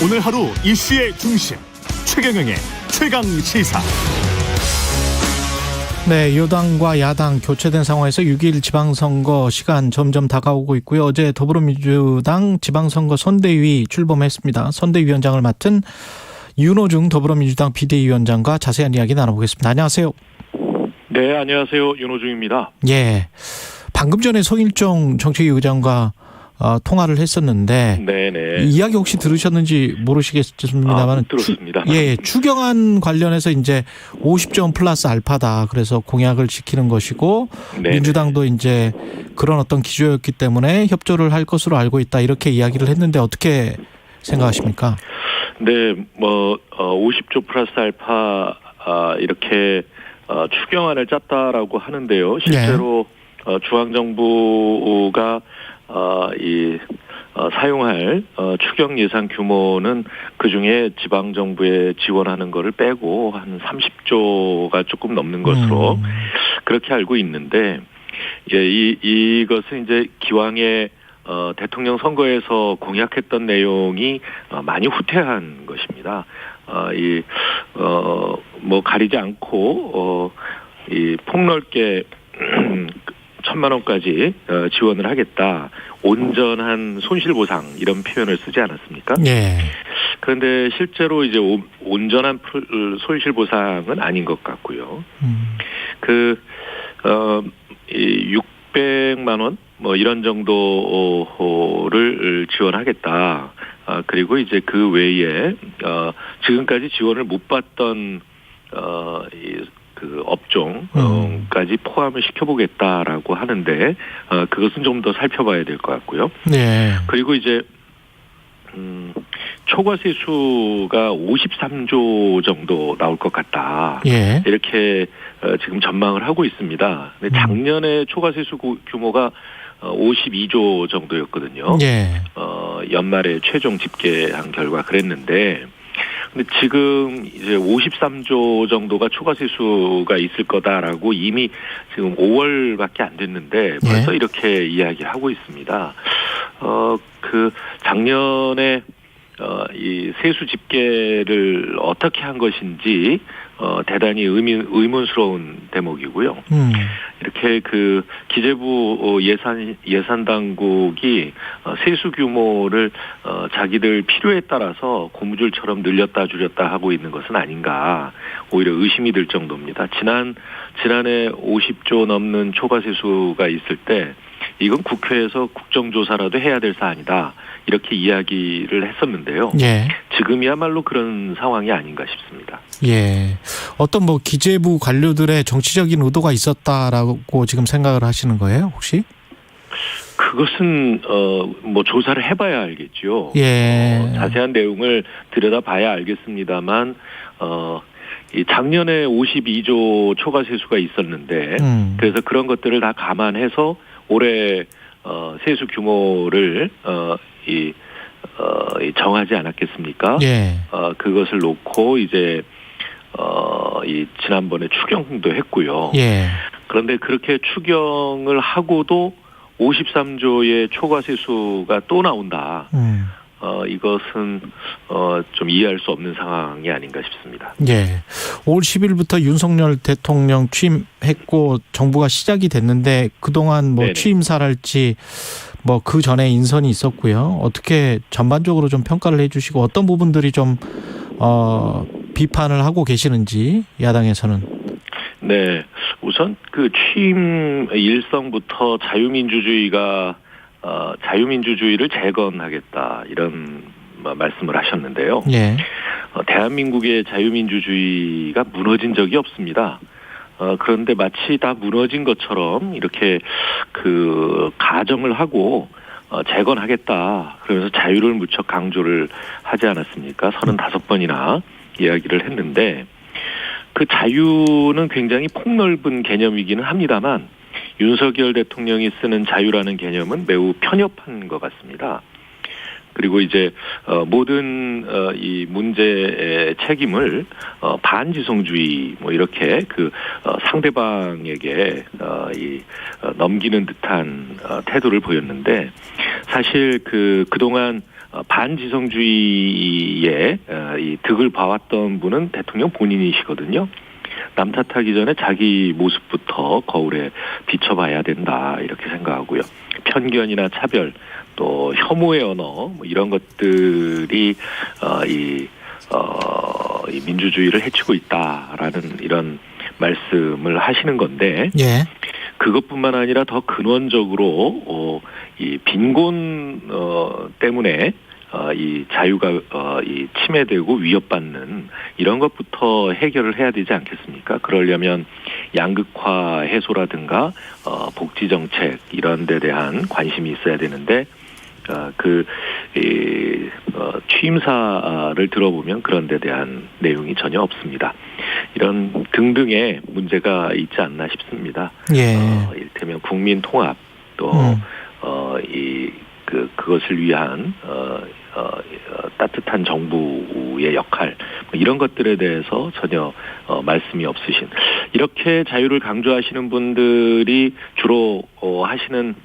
Speaker 12: 오늘 하루 이슈의 중심 최경영의 최강시사.
Speaker 2: 네, 여당과 야당 교체된 상황에서 6일 지방선거 시간 점점 다가오고 있고요. 어제 더불어민주당 지방선거 선대위 출범했습니다. 선대위원장을 맡은 윤호중 더불어민주당 비대위원장과 자세한 이야기 나눠보겠습니다. 안녕하세요.
Speaker 13: 네, 안녕하세요. 윤호중입니다.
Speaker 2: 예, 방금 전에 송일종 정책위 의장과 통화를 했었는데, 네네. 이야기 혹시 들으셨는지 모르시겠습니다만,
Speaker 13: 들었습니다.
Speaker 2: 추경안 관련해서 이제 50점 플러스 알파다. 그래서 공약을 지키는 것이고, 네네. 민주당도 이제 그런 어떤 기조였기 때문에 협조를 할 것으로 알고 있다. 이렇게 이야기를 했는데 어떻게 생각하십니까?
Speaker 13: 네, 50조 플러스 알파 이렇게 추경안을 짰다라고 하는데요. 실제로 중앙정부가 사용할 추경 예산 규모는 그중에 지방정부에 지원하는 거를 빼고 한 30조가 조금 넘는 것으로 그렇게 알고 있는데, 이것은 이제 기왕에 대통령 선거에서 공약했던 내용이 많이 후퇴한 것입니다. 가리지 않고 폭넓게 1,000만 원까지 지원을 하겠다. 온전한 손실보상 이런 표현을 쓰지 않았습니까? 네. 그런데 실제로 이제 온전한 손실보상은 아닌 것 같고요. 600만 원 이런 정도를 지원하겠다. 그리고 이제 그 외에 지금까지 지원을 못 받던 그 업종까지 포함을 시켜보겠다라고 하는데, 그것은 좀 더 살펴봐야 될 것 같고요. 네. 그리고 이제 초과세수가 53조 정도 나올 것 같다. 예. 이렇게 지금 전망을 하고 있습니다. 근데 작년에 초과세수 규모가 52조 정도였거든요. 예. 연말에 최종 집계한 결과 그랬는데, 근데 지금 이제 53조 정도가 초과세수가 있을 거다라고 이미 지금 5월밖에 안 됐는데 벌써 이렇게 이야기하고 있습니다. 작년에 이 세수 집계를 어떻게 한 것인지 대단히 의문스러운 대목이고요. 이렇게 그 기재부 예산 당국이 세수 규모를 자기들 필요에 따라서 고무줄처럼 늘렸다 줄였다 하고 있는 것은 아닌가, 오히려 의심이 들 정도입니다. 지난해 50조 넘는 초과세수가 있을 때 이건 국회에서 국정조사라도 해야 될 사안이다, 이렇게 이야기를 했었는데요. 예. 지금이야말로 그런 상황이 아닌가 싶습니다.
Speaker 2: 예. 어떤 기재부 관료들의 정치적인 의도가 있었다라고 지금 생각을 하시는 거예요, 혹시?
Speaker 13: 그것은 조사를 해봐야 알겠죠.
Speaker 2: 예.
Speaker 13: 자세한 내용을 들여다봐야 알겠습니다만, 이 작년에 52조 초과세수가 있었는데, 그래서 그런 것들을 다 감안해서 올해 세수 규모를 정하지 않았겠습니까? 예. 그것을 놓고 이제 지난번에 추경도 했고요. 예. 그런데 그렇게 추경을 하고도 53조의 초과세수가 또 나온다. 이것은 좀 이해할 수 없는 상황이 아닌가 싶습니다.
Speaker 2: 예. 5월 10일부터 윤석열 대통령 취임했고 정부가 시작이 됐는데 그동안 취임사랄지 그 전에 인선이 있었고요. 어떻게 전반적으로 좀 평가를 해주시고 어떤 부분들이 좀 비판을 하고 계시는지, 야당에서는.
Speaker 13: 네, 우선 그 취임 일성부터 자유민주주의를 재건하겠다, 이런 말씀을 하셨는데요. 예. 대한민국의 자유민주주의가 무너진 적이 없습니다. 그런데 마치 다 무너진 것처럼 이렇게 가정을 하고 재건하겠다, 그러면서 자유를 무척 강조를 하지 않았습니까? 35번이나 이야기를 했는데, 그 자유는 굉장히 폭넓은 개념이기는 합니다만 윤석열 대통령이 쓰는 자유라는 개념은 매우 편협한 것 같습니다. 그리고 이제 모든 이 문제의 책임을 반지성주의 뭐 이렇게 그 상대방에게 넘기는 듯한 태도를 보였는데 사실 그동안 반지성주의의 이 득을 봐왔던 분은 대통령 본인이시거든요. 남 탓하기 전에 자기 모습부터 거울에 비춰봐야 된다 이렇게 생각하고요. 편견이나 차별 또 혐오의 언어 뭐 이런 것들이 이 민주주의를 해치고 있다라는 이런 말씀을 하시는 건데
Speaker 2: 예.
Speaker 13: 그것뿐만 아니라 더 근원적으로 이 빈곤 때문에 이 자유가 이 침해되고 위협받는 이런 것부터 해결을 해야 되지 않겠습니까? 그러려면 양극화 해소라든가 복지 정책 이런 데 대한 관심이 있어야 되는데 취임사를 들어보면 그런 데 대한 내용이 전혀 없습니다. 이런 등등의 문제가 있지 않나 싶습니다.
Speaker 2: 예.
Speaker 13: 이를테면 국민 통합 또 그것을 위한 따뜻한 정부의 역할 이런 것들에 대해서 전혀 말씀이 없으신 이렇게 자유를 강조하시는 분들이 주로 하시는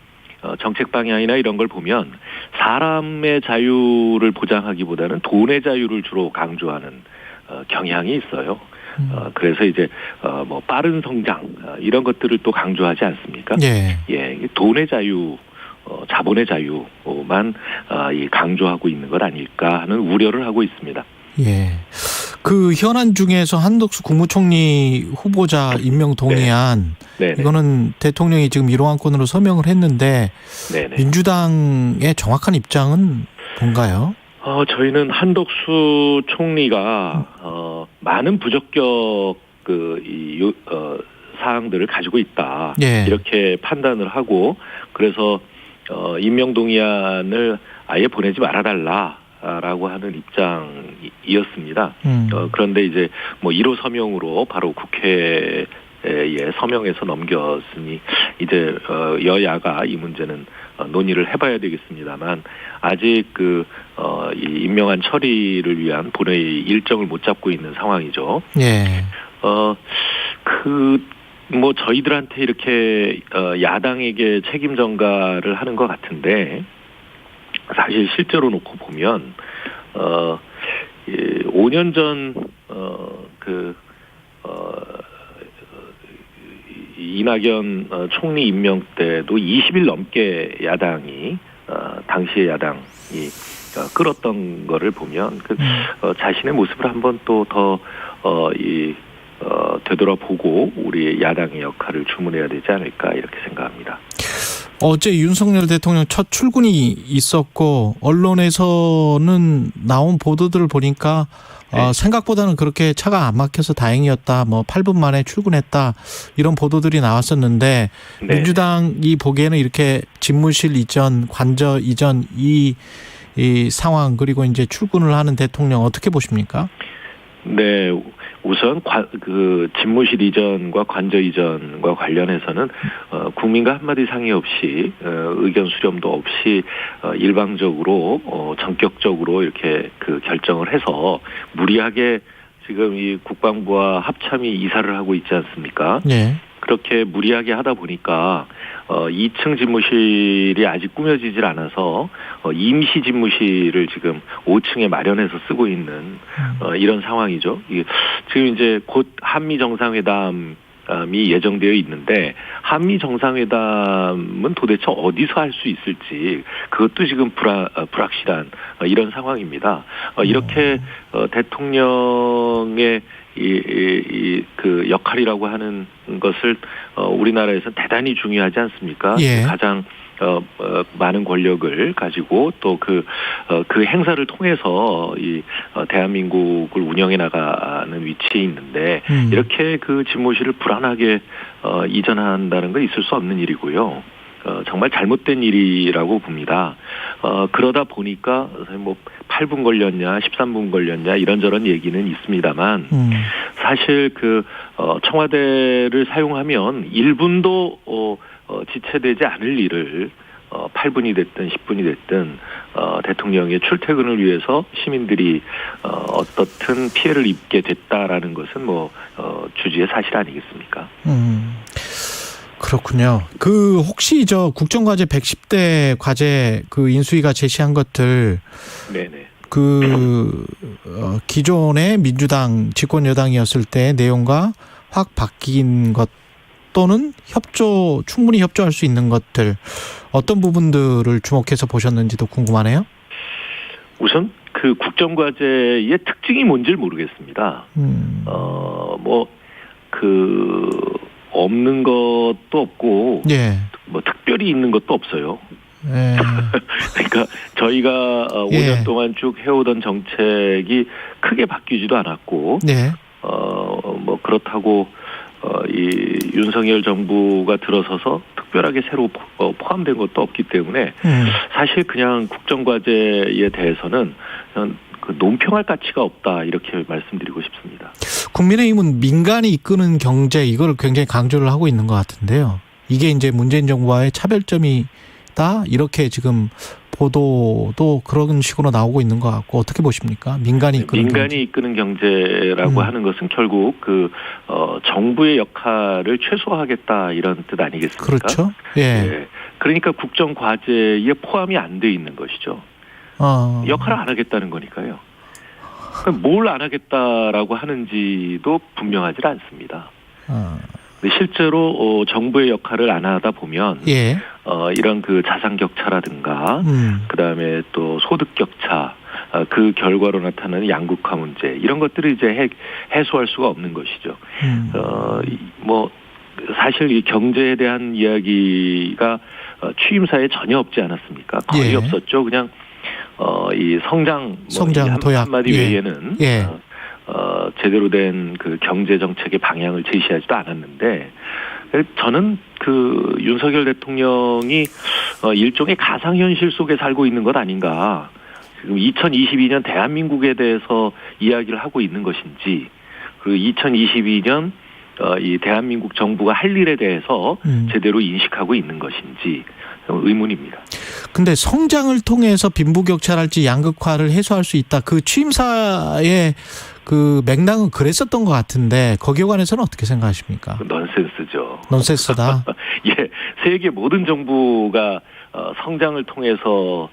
Speaker 13: 정책 방향이나 이런 걸 보면 사람의 자유를 보장하기보다는 돈의 자유를 주로 강조하는 경향이 있어요. 그래서 이제 뭐 빠른 성장 이런 것들을 또 강조하지 않습니까? 예, 돈의 자유, 자본의 자유만 강조하고 있는 것 아닐까 하는 우려를 하고 있습니다.
Speaker 2: 예. 그 현안 중에서 한덕수 국무총리 후보자 임명 동의안 이거는 대통령이 지금 1호안건으로 서명을 했는데 민주당의 정확한 입장은 뭔가요?
Speaker 13: 저희는 한덕수 총리가 많은 부적격 사항들을 가지고 있다 이렇게 판단을 하고 그래서 임명 동의안을 아예 보내지 말아달라라고 하는 입장이었습니다. 그런데 이제 뭐 1호 서명으로 바로 국회에 서명해서 넘겼으니 이제 여야가 이 문제는 논의를 해봐야 되겠습니다만 아직 이 임명안 처리를 위한 본회의 일정을 못 잡고 있는 상황이죠. 뭐 저희들한테 이렇게 야당에게 책임 전가를 하는 것 같은데 사실 실제로 놓고 보면 5년 전 이낙연 총리 임명 때도 20일 넘게 야당이 당시의 야당이 끌었던 거를 보면 자신의 모습을 한번 또 더 되돌아보고 우리 야당의 역할을 주문해야 되지 않을까 이렇게 생각합니다.
Speaker 2: 어제 윤석열 대통령 첫 출근이 있었고 언론에서는 나온 보도들을 보니까 생각보다는 그렇게 차가 안 막혀서 다행이었다. 뭐 8분 만에 출근했다. 이런 보도들이 나왔었는데 민주당이 보기에는 이렇게 집무실 이전, 관저 이전 이 상황 그리고 이제 출근을 하는 대통령 어떻게 보십니까?
Speaker 13: 네. 우선 집무실 이전과 관저 이전과 관련해서는 국민과 한마디 상의 없이 의견 수렴도 없이 일방적으로 전격적으로 이렇게 결정을 해서 무리하게 지금 이 국방부와 합참이 이사를 하고 있지 않습니까? 그렇게 무리하게 하다 보니까 2층 집무실이 아직 꾸며지질 않아서 임시 집무실을 지금 5층에 마련해서 쓰고 있는 이런 상황이죠. 지금 이제 곧 한미 정상회담이 예정되어 있는데 한미 정상회담은 도대체 어디서 할 수 있을지 그것도 지금 불확실한 이런 상황입니다. 이렇게 대통령의 그 역할이라고 하는 것을 우리나라에서 대단히 중요하지 않습니까? 가장 많은 권력을 가지고 또 그 행사를 통해서 이 대한민국을 운영해 나가는 위치에 있는데 이렇게 그 집무실을 불안하게 이전한다는 건 있을 수 없는 일이고요. 정말 잘못된 일이라고 봅니다. 그러다 보니까 뭐 8분 걸렸냐, 13분 걸렸냐 이런저런 얘기는 있습니다만 사실 청와대를 사용하면 1분도 지체되지 않을 일을 8분이 됐든 10분이 됐든 대통령의 출퇴근을 위해서 시민들이 어떻든 피해를 입게 됐다라는 것은 주지의 사실 아니겠습니까?
Speaker 2: 그렇군요. 혹시 국정과제 110대 과제 인수위가 제시한 것들
Speaker 13: 네네.
Speaker 2: 기존의 민주당 집권 여당이었을 때 내용과 확 바뀐 것 또는 충분히 협조할 수 있는 것들 어떤 부분들을 주목해서 보셨는지도 궁금하네요.
Speaker 13: 우선 국정과제의 특징이 뭔지를 모르겠습니다. 없는 것도 없고,
Speaker 2: 예.
Speaker 13: 특별히 있는 것도 없어요.
Speaker 2: 예.
Speaker 13: 그러니까 저희가 5년 동안 쭉 해오던 정책이 크게 바뀌지도 않았고,
Speaker 2: 네.
Speaker 13: 그렇다고 이 윤석열 정부가 들어서서 특별하게 새로 포함된 것도 없기 때문에 사실 그냥 국정과제에 대해서는 그냥 논평할 가치가 없다 이렇게 말씀드리고 싶습니다.
Speaker 2: 국민의힘은 민간이 이끄는 경제 이걸 굉장히 강조를 하고 있는 것 같은데요. 이게 이제 문재인 정부와의 차별점이다 이렇게 지금 보도도 그런 식으로 나오고 있는 것 같고 어떻게 보십니까? 민간이 이끄는 경제라고 하는 것은 결국 정부의 역할을 최소화하겠다 이런 뜻 아니겠습니까? 그렇죠. 예.
Speaker 13: 그러니까 국정 과제에 포함이 안 돼 있는 것이죠. 역할을 안 하겠다는 거니까요. 뭘 안 하겠다라고 하는지도 분명하지 않습니다. 실제로 정부의 역할을 안 하다 보면
Speaker 2: 예.
Speaker 13: 이런 자산 격차라든가 그다음에 또 소득 격차 그 결과로 나타나는 양극화 문제 이런 것들을 이제 해소할 수가 없는 것이죠. 사실 이 경제에 대한 이야기가 취임사에 전혀 없지 않았습니까? 거의 없었죠. 그냥 이 성장 도약 한마디 외에는 제대로 된 경제 정책의 방향을 제시하지도 않았는데 저는 윤석열 대통령이 일종의 가상현실 속에 살고 있는 것 아닌가. 지금 2022년 대한민국에 대해서 이야기를 하고 있는 것인지 그리고 2022년 이 대한민국 정부가 할 일에 대해서 제대로 인식하고 있는 것인지 의문입니다.
Speaker 2: 근데 성장을 통해서 빈부격차랄지 양극화를 해소할 수 있다. 취임사의 맥락은 그랬었던 것 같은데 거기에 관해서는 어떻게 생각하십니까?
Speaker 13: 넌센스죠.
Speaker 2: 넌센스다.
Speaker 13: 예, 세계 모든 정부가 성장을 통해서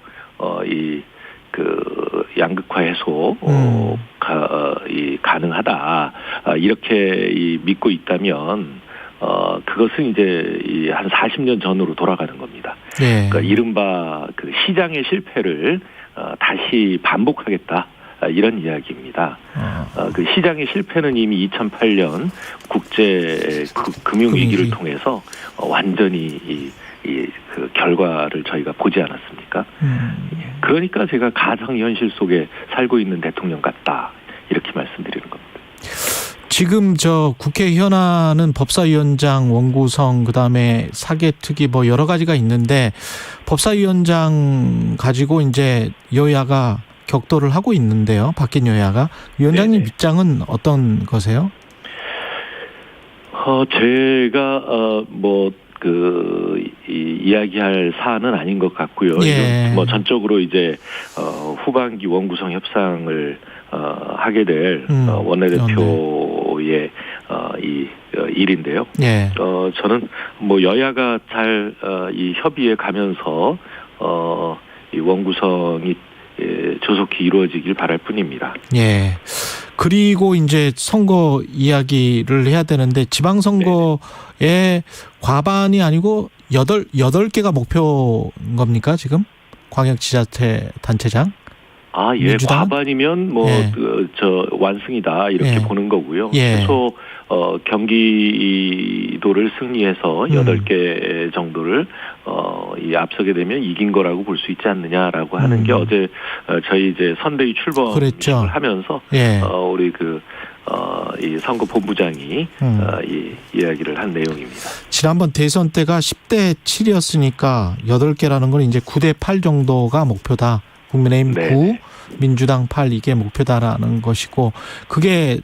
Speaker 13: 양극화 해소 가능하다 이렇게 믿고 있다면 그것은 이제 한 40년 전으로 돌아가는 겁니다.
Speaker 2: 네.
Speaker 13: 그러니까 이른바 시장의 실패를 다시 반복하겠다. 이런 이야기입니다. 시장의 실패는 이미 2008년 국제 금융위기를 통해서 완전히 그 결과를 저희가 보지 않았습니까? 그러니까 제가 가상현실 속에 살고 있는 대통령 같다 이렇게 말씀드리는 겁니다.
Speaker 2: 지금 국회 현안은 법사위원장 원구성 그다음에 사개특위 여러 가지가 있는데 법사위원장 가지고 이제 여야가 격돌을 하고 있는데요. 바뀐 여야가 위원장님 네네. 입장은 어떤 거세요?
Speaker 13: 제가 이야기할 사안은 아닌 것 같고요.
Speaker 2: 예.
Speaker 13: 전적으로 이제 후반기 원구성 협상을 하게 될 원내대표의 이 일인데요.
Speaker 2: 예.
Speaker 13: 저는 여야가 잘 이 협의에 가면서 이 원구성이 조속히 이루어지길 바랄 뿐입니다.
Speaker 2: 예. 그리고 이제 선거 이야기를 해야 되는데 지방선거의 과반이 아니고 8개가 목표인 겁니까 지금? 광역지자체 단체장?
Speaker 13: 예. 민주당? 과반이면 완승이다 이렇게 보는 거고요. 최소 경기도를 승리해서 8개 정도를 앞서게 되면 이긴 거라고 볼 수 있지 않느냐라고 하는 게 어제 저희 이제 선대위 출범을 하면서 우리 이 선거 본부장이 이 이야기를 한 내용입니다.
Speaker 2: 지난번 대선 때가 10대 7이었으니까 8개라는 건 이제 9대 8 정도가 목표다. 국민의힘
Speaker 13: 네.
Speaker 2: 9, 민주당 8 이게 목표다라는 것이고 그게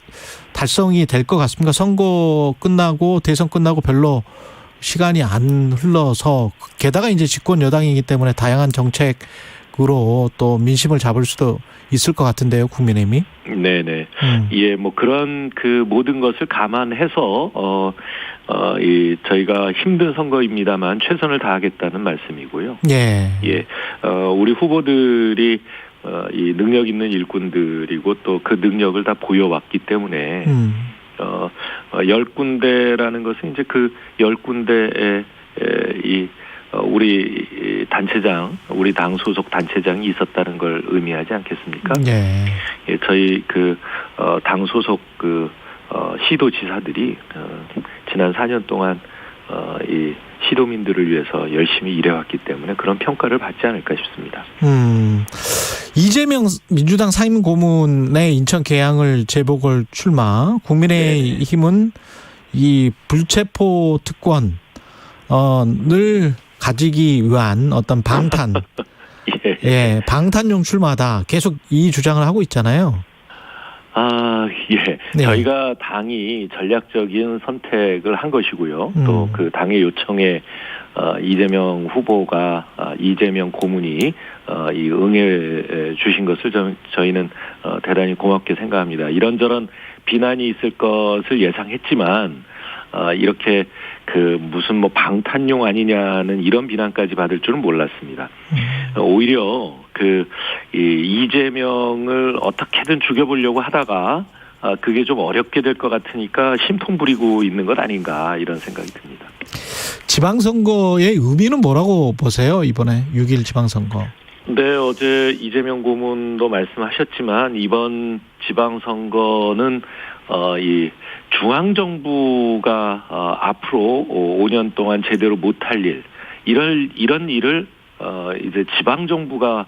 Speaker 2: 달성이 될 것 같습니까? 선거 끝나고 대선 끝나고 별로 시간이 안 흘러서 게다가 이제 집권 여당이기 때문에 다양한 정책으로 또 민심을 잡을 수도 있을 것 같은데요, 국민의힘이.
Speaker 13: 네네. 예, 뭐 그런 그 모든 것을 감안해서 이 저희가 힘든 선거입니다만 최선을 다하겠다는 말씀이고요.
Speaker 2: 예.
Speaker 13: 예, 우리 후보들이 이 능력 있는 일꾼들이고 또 그 능력을 다 보여왔기 때문에 10군데라는 것은 이제 그 10군데에 우리 단체장, 우리 당 소속 단체장이 있었다는 걸 의미하지 않겠습니까?
Speaker 2: 예.
Speaker 13: 예, 저희 당 소속 시도지사들이 지난 4년 동안 이 시도민들을 위해서 열심히 일해왔기 때문에 그런 평가를 받지 않을까 싶습니다.
Speaker 2: 이재명 민주당 상임고문의 인천 계양을 재보궐 출마, 국민의힘은 이 불체포 특권을 가지기 위한 어떤 방탄, 예, 방탄용 출마다 계속 이 주장을 하고 있잖아요.
Speaker 13: 예.
Speaker 2: 네.
Speaker 13: 저희가 당이 전략적인 선택을 한 것이고요. 또 그 당의 요청에 이재명 후보가 이재명 고문이 이 응해 주신 것을 저희는 대단히 고맙게 생각합니다. 이런저런 비난이 있을 것을 예상했지만 이렇게 무슨 뭐 방탄용 아니냐는 이런 비난까지 받을 줄은 몰랐습니다. 오히려 이재명을 어떻게든 죽여보려고 하다가 그게 좀 어렵게 될 것 같으니까 심통 부리고 있는 것 아닌가 이런 생각이 듭니다.
Speaker 2: 지방선거의 의미는 뭐라고 보세요? 이번에 6.1 지방선거.
Speaker 13: 네, 어제 이재명 고문도 말씀하셨지만 이번 지방선거는 이 중앙정부가 앞으로 5년 동안 제대로 못할 이런 일을 이제 지방정부가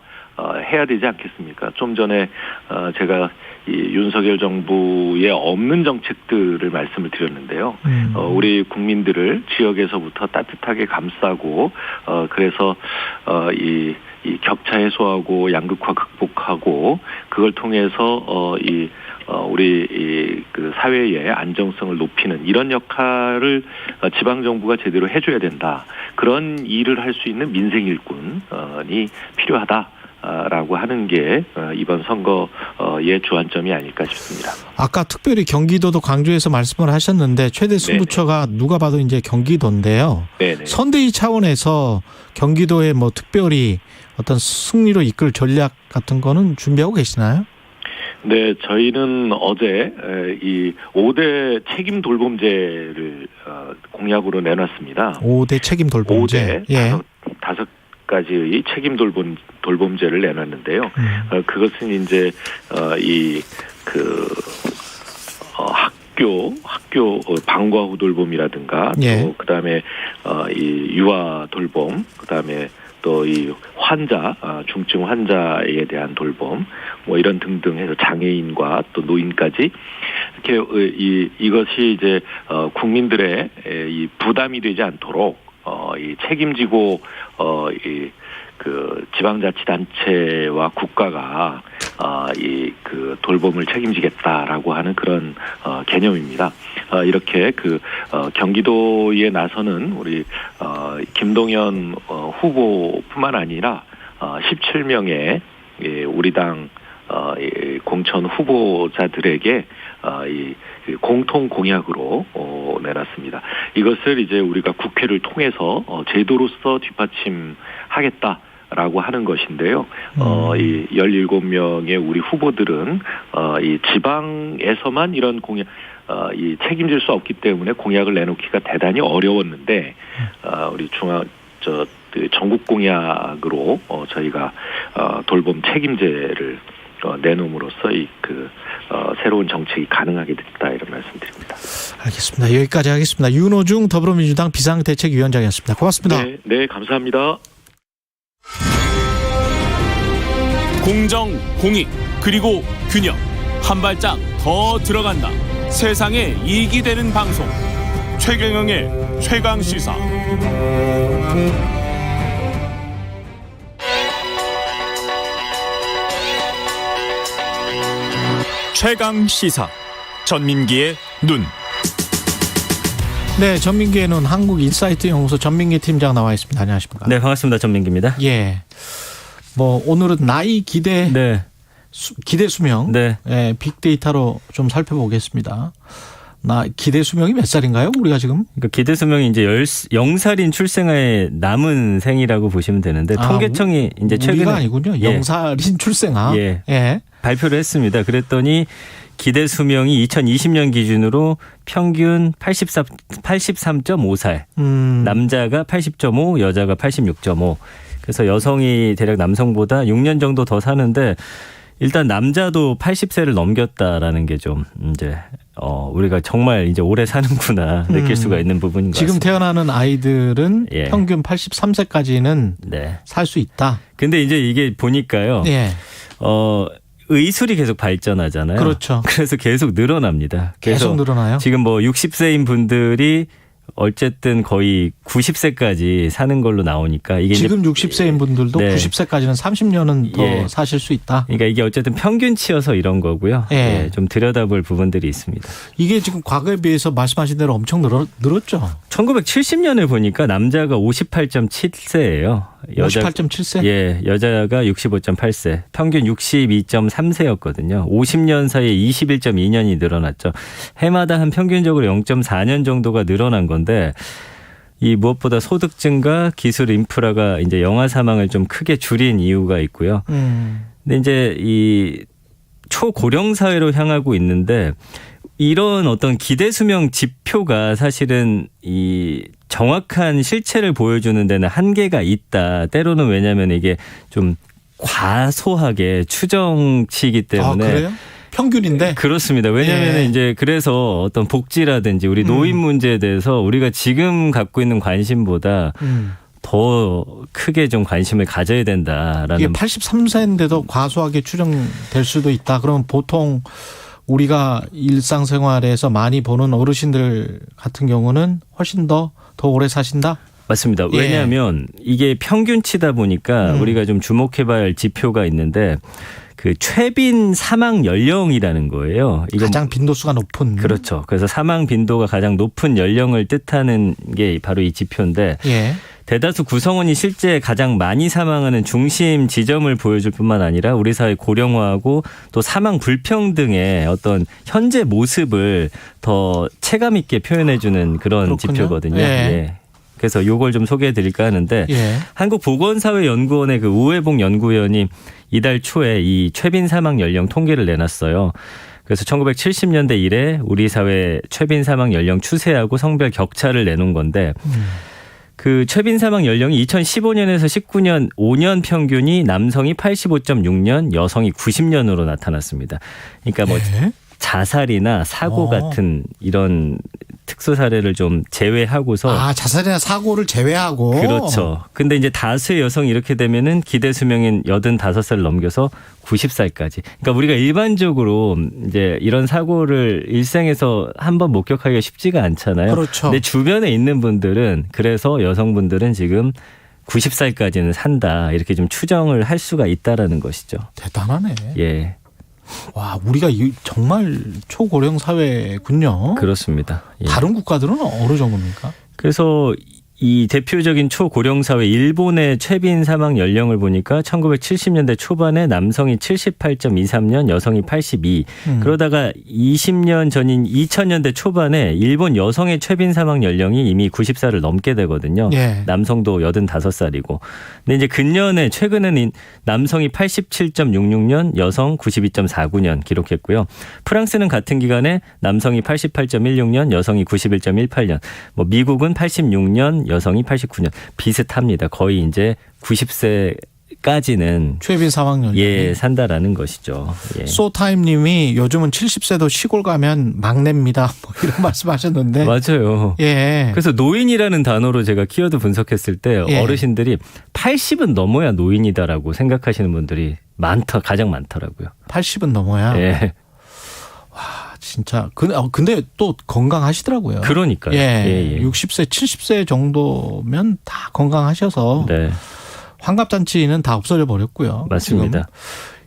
Speaker 13: 해야 되지 않겠습니까? 좀 전에 제가 이 윤석열 정부에 없는 정책들을 말씀을 드렸는데요. 우리 국민들을 지역에서부터 따뜻하게 감싸고 그래서 이 격차 해소하고 양극화 극복하고 그걸 통해서 우리 그 사회의 안정성을 높이는 이런 역할을 지방 정부가 제대로 해줘야 된다. 그런 일을 할 수 있는 민생 일꾼이 필요하다라고 하는 게 이번 선거의 주안점이 아닐까 싶습니다.
Speaker 2: 아까 특별히 경기도도 강조해서 말씀을 하셨는데 최대 승부처가 누가 봐도 이제 경기도인데요.
Speaker 13: 네네.
Speaker 2: 선대위 차원에서 경기도에 뭐 특별히 어떤 승리로 이끌 전략 같은 거는 준비하고 계시나요?
Speaker 13: 네, 저희는 어제 이 5대 책임 돌봄제를 공약으로 내놨습니다.
Speaker 2: 5대 책임 돌봄제.
Speaker 13: 5대
Speaker 2: 예.
Speaker 13: 다섯 가지의 책임 돌봄제를 내놨는데요. 그것은 이제 학교 방과 후 돌봄이라든가
Speaker 2: 예.
Speaker 13: 또 그다음에 이 유아 돌봄, 그다음에 또 이 환자, 중증 환자에 대한 돌봄, 뭐 이런 등등 해서 장애인과 또 노인까지 이렇게 이것이 이제 국민들의 이 부담이 되지 않도록 이 책임지고 그 지방자치단체와 국가가 그 돌봄을 책임지겠다라고 하는 그런 개념입니다. 이렇게 경기도에 나서는 우리 김동연 후보뿐만 아니라 17명의 우리 당 공천 후보자들에게 이 공통 공약으로 내놨습니다. 이것을 이제 우리가 국회를 통해서 제도로서 뒷받침하겠다. 라고 하는 것인데요. 이 17명의 우리 후보들은 이 지방에서만 이런 공약, 이 책임질 수 없기 때문에 공약을 내놓기가 대단히 어려웠는데, 우리 전국 공약으로 저희가 돌봄 책임제를 내놓음으로써 새로운 정책이 가능하게 됐다 이런 말씀드립니다.
Speaker 2: 알겠습니다. 여기까지 하겠습니다. 윤호중 더불어민주당 비상대책위원장이었습니다. 고맙습니다.
Speaker 13: 네, 감사합니다.
Speaker 12: 공정, 공익, 그리고 균형. 한 발짝 더 들어간다. 세상에 이익이 되는 방송 최경영의 최강시사. 최강시사 전민기의 눈.
Speaker 2: 네, 전민기의 눈 한국인사이트 연구소 전민기 팀장 나와 있습니다. 안녕하십니까?
Speaker 14: 네, 반갑습니다. 전민기입니다.
Speaker 2: 예. 뭐 오늘은 나이 기대 기대 수명 빅데이터로 좀 살펴보겠습니다. 기대 수명이 몇 살인가요? 우리가 지금?
Speaker 14: 그러니까 기대 수명이 이제 0살인 출생아의 남은 생이라고 보시면 되는데 통계청이 이제 최근에
Speaker 2: 우리가 아니군요. 0살인 출생아.
Speaker 14: 예. 발표를 했습니다. 그랬더니 기대 수명이 2020년 기준으로 평균 83.5살. 남자가 80.5, 여자가 86.5. 그래서 여성이 대략 남성보다 6년 정도 더 사는데 일단 남자도 80세를 넘겼다라는 게 좀 이제 우리가 정말 이제 오래 사는구나 느낄 수가 있는 부분인 것
Speaker 2: 지금
Speaker 14: 같습니다.
Speaker 2: 태어나는 아이들은 평균 83세까지는 살 수 있다.
Speaker 14: 근데 이제 이게 보니까요. 의술이 계속 발전하잖아요.
Speaker 2: 그렇죠.
Speaker 14: 그래서 계속 늘어납니다.
Speaker 2: 계속 늘어나요?
Speaker 14: 지금 뭐 60세인 분들이 어쨌든 거의 90세까지 사는 걸로 나오니까 이게
Speaker 2: 지금 60세인 분들도 90세까지는 30년은 더 사실 수 있다.
Speaker 14: 그러니까 이게 어쨌든 평균치여서 이런 거고요. 좀 들여다볼 부분들이 있습니다.
Speaker 2: 이게 지금 과거에 비해서 말씀하신 대로 엄청 늘었죠.
Speaker 14: 1970년을 보니까 남자가 58.7세예요.
Speaker 2: 58.7세?
Speaker 14: 예, 여자가 65.8세. 평균 62.3세였거든요. 50년 사이에 21.2년이 늘어났죠. 해마다 한 평균적으로 0.4년 정도가 늘어난 건데 이 무엇보다 소득 증가, 기술 인프라가 이제 영아 사망을 좀 크게 줄인 이유가 있고요. 근데 이제 이 초고령 사회로 향하고 있는데 이런 어떤 기대 수명 지표가 사실은 이 정확한 실체를 보여주는 데는 한계가 있다. 때로는 왜냐하면 이게 좀 과소하게 추정치이기 때문에.
Speaker 2: 그래요? 평균인데?
Speaker 14: 그렇습니다. 왜냐하면 이제 그래서 어떤 복지라든지 우리 노인 문제에 대해서 우리가 지금 갖고 있는 관심보다 더 크게 좀 관심을 가져야 된다라는.
Speaker 2: 이게 83세인데도 과소하게 추정될 수도 있다. 그러면 보통 우리가 일상생활에서 많이 보는 어르신들 같은 경우는 훨씬 더 오래 사신다?
Speaker 14: 맞습니다. 왜냐하면 이게 평균치다 보니까 우리가 좀 주목해봐야 할 지표가 있는데 그 최빈 사망 연령이라는 거예요.
Speaker 2: 가장 빈도수가 높은.
Speaker 14: 그렇죠. 그래서 사망 빈도가 가장 높은 연령을 뜻하는 게 바로 이 지표인데 대다수 구성원이 실제 가장 많이 사망하는 중심 지점을 보여줄 뿐만 아니라 우리 사회 고령화하고 또 사망 불평등의 어떤 현재 모습을 더 체감 있게 표현해주는 그런 지표거든요. 그래서 이걸 좀 소개해 드릴까 하는데 한국보건사회연구원의 그 우회복 연구위원이 이달 초에 이 최빈 사망 연령 통계를 내놨어요. 그래서 1970년대 이래 우리 사회 최빈 사망 연령 추세하고 성별 격차를 내놓은 건데 그 최빈 사망 연령이 2015년에서 19년 5년 평균이 남성이 85.6년, 여성이 90년으로 나타났습니다. 그러니까 뭐 자살이나 사고 같은 이런 특수 사례를 좀 제외하고서.
Speaker 2: 자살이나 사고를 제외하고.
Speaker 14: 그렇죠. 근데 이제 다수의 여성이 이렇게 되면은 기대 수명인 85살을 넘겨서 90살까지. 그러니까 우리가 일반적으로 이제 이런 사고를 일생에서 한번 목격하기가 쉽지가 않잖아요.
Speaker 2: 그렇죠.
Speaker 14: 근데 주변에 있는 분들은 그래서 여성분들은 지금 90살까지는 산다. 이렇게 좀 추정을 할 수가 있다라는 것이죠.
Speaker 2: 대단하네.
Speaker 14: 예.
Speaker 2: 와, 우리가 정말 초고령 사회군요.
Speaker 14: 그렇습니다.
Speaker 2: 다른 국가들은 어느 정도입니까?
Speaker 14: 그래서 이 대표적인 초고령 사회 일본의 최빈 사망 연령을 보니까 1970년대 초반에 남성이 78.23년, 여성이 82. 그러다가 20년 전인 2000년대 초반에 일본 여성의 최빈 사망 연령이 이미 90살을 넘게 되거든요. 남성도 85살이고. 근데 이제 근년에 최근에는 남성이 87.66년, 여성 92.49년 기록했고요. 프랑스는 같은 기간에 남성이 88.16년, 여성이 91.18년. 뭐 미국은 86년, 여성이 89년. 비슷합니다. 거의 이제 90세까지는
Speaker 2: 최빈 사망 연령.
Speaker 14: 산다라는 것이죠.
Speaker 2: 소타임님이 요즘은 70세도 시골 가면 막내입니다. 뭐 이런 말씀하셨는데.
Speaker 14: 맞아요. 그래서 노인이라는 단어로 제가 키워드 분석했을 때 어르신들이 80은 넘어야 노인이다라고 생각하시는 분들이 가장 많더라고요.
Speaker 2: 80은 넘어야.
Speaker 14: 와,
Speaker 2: 진짜. 근데 또 건강하시더라고요.
Speaker 14: 그러니까요.
Speaker 2: 예. 60세, 70세 정도면 다 건강하셔서
Speaker 14: 네.
Speaker 2: 환갑잔치는 다 없어져 버렸고요.
Speaker 14: 맞습니다.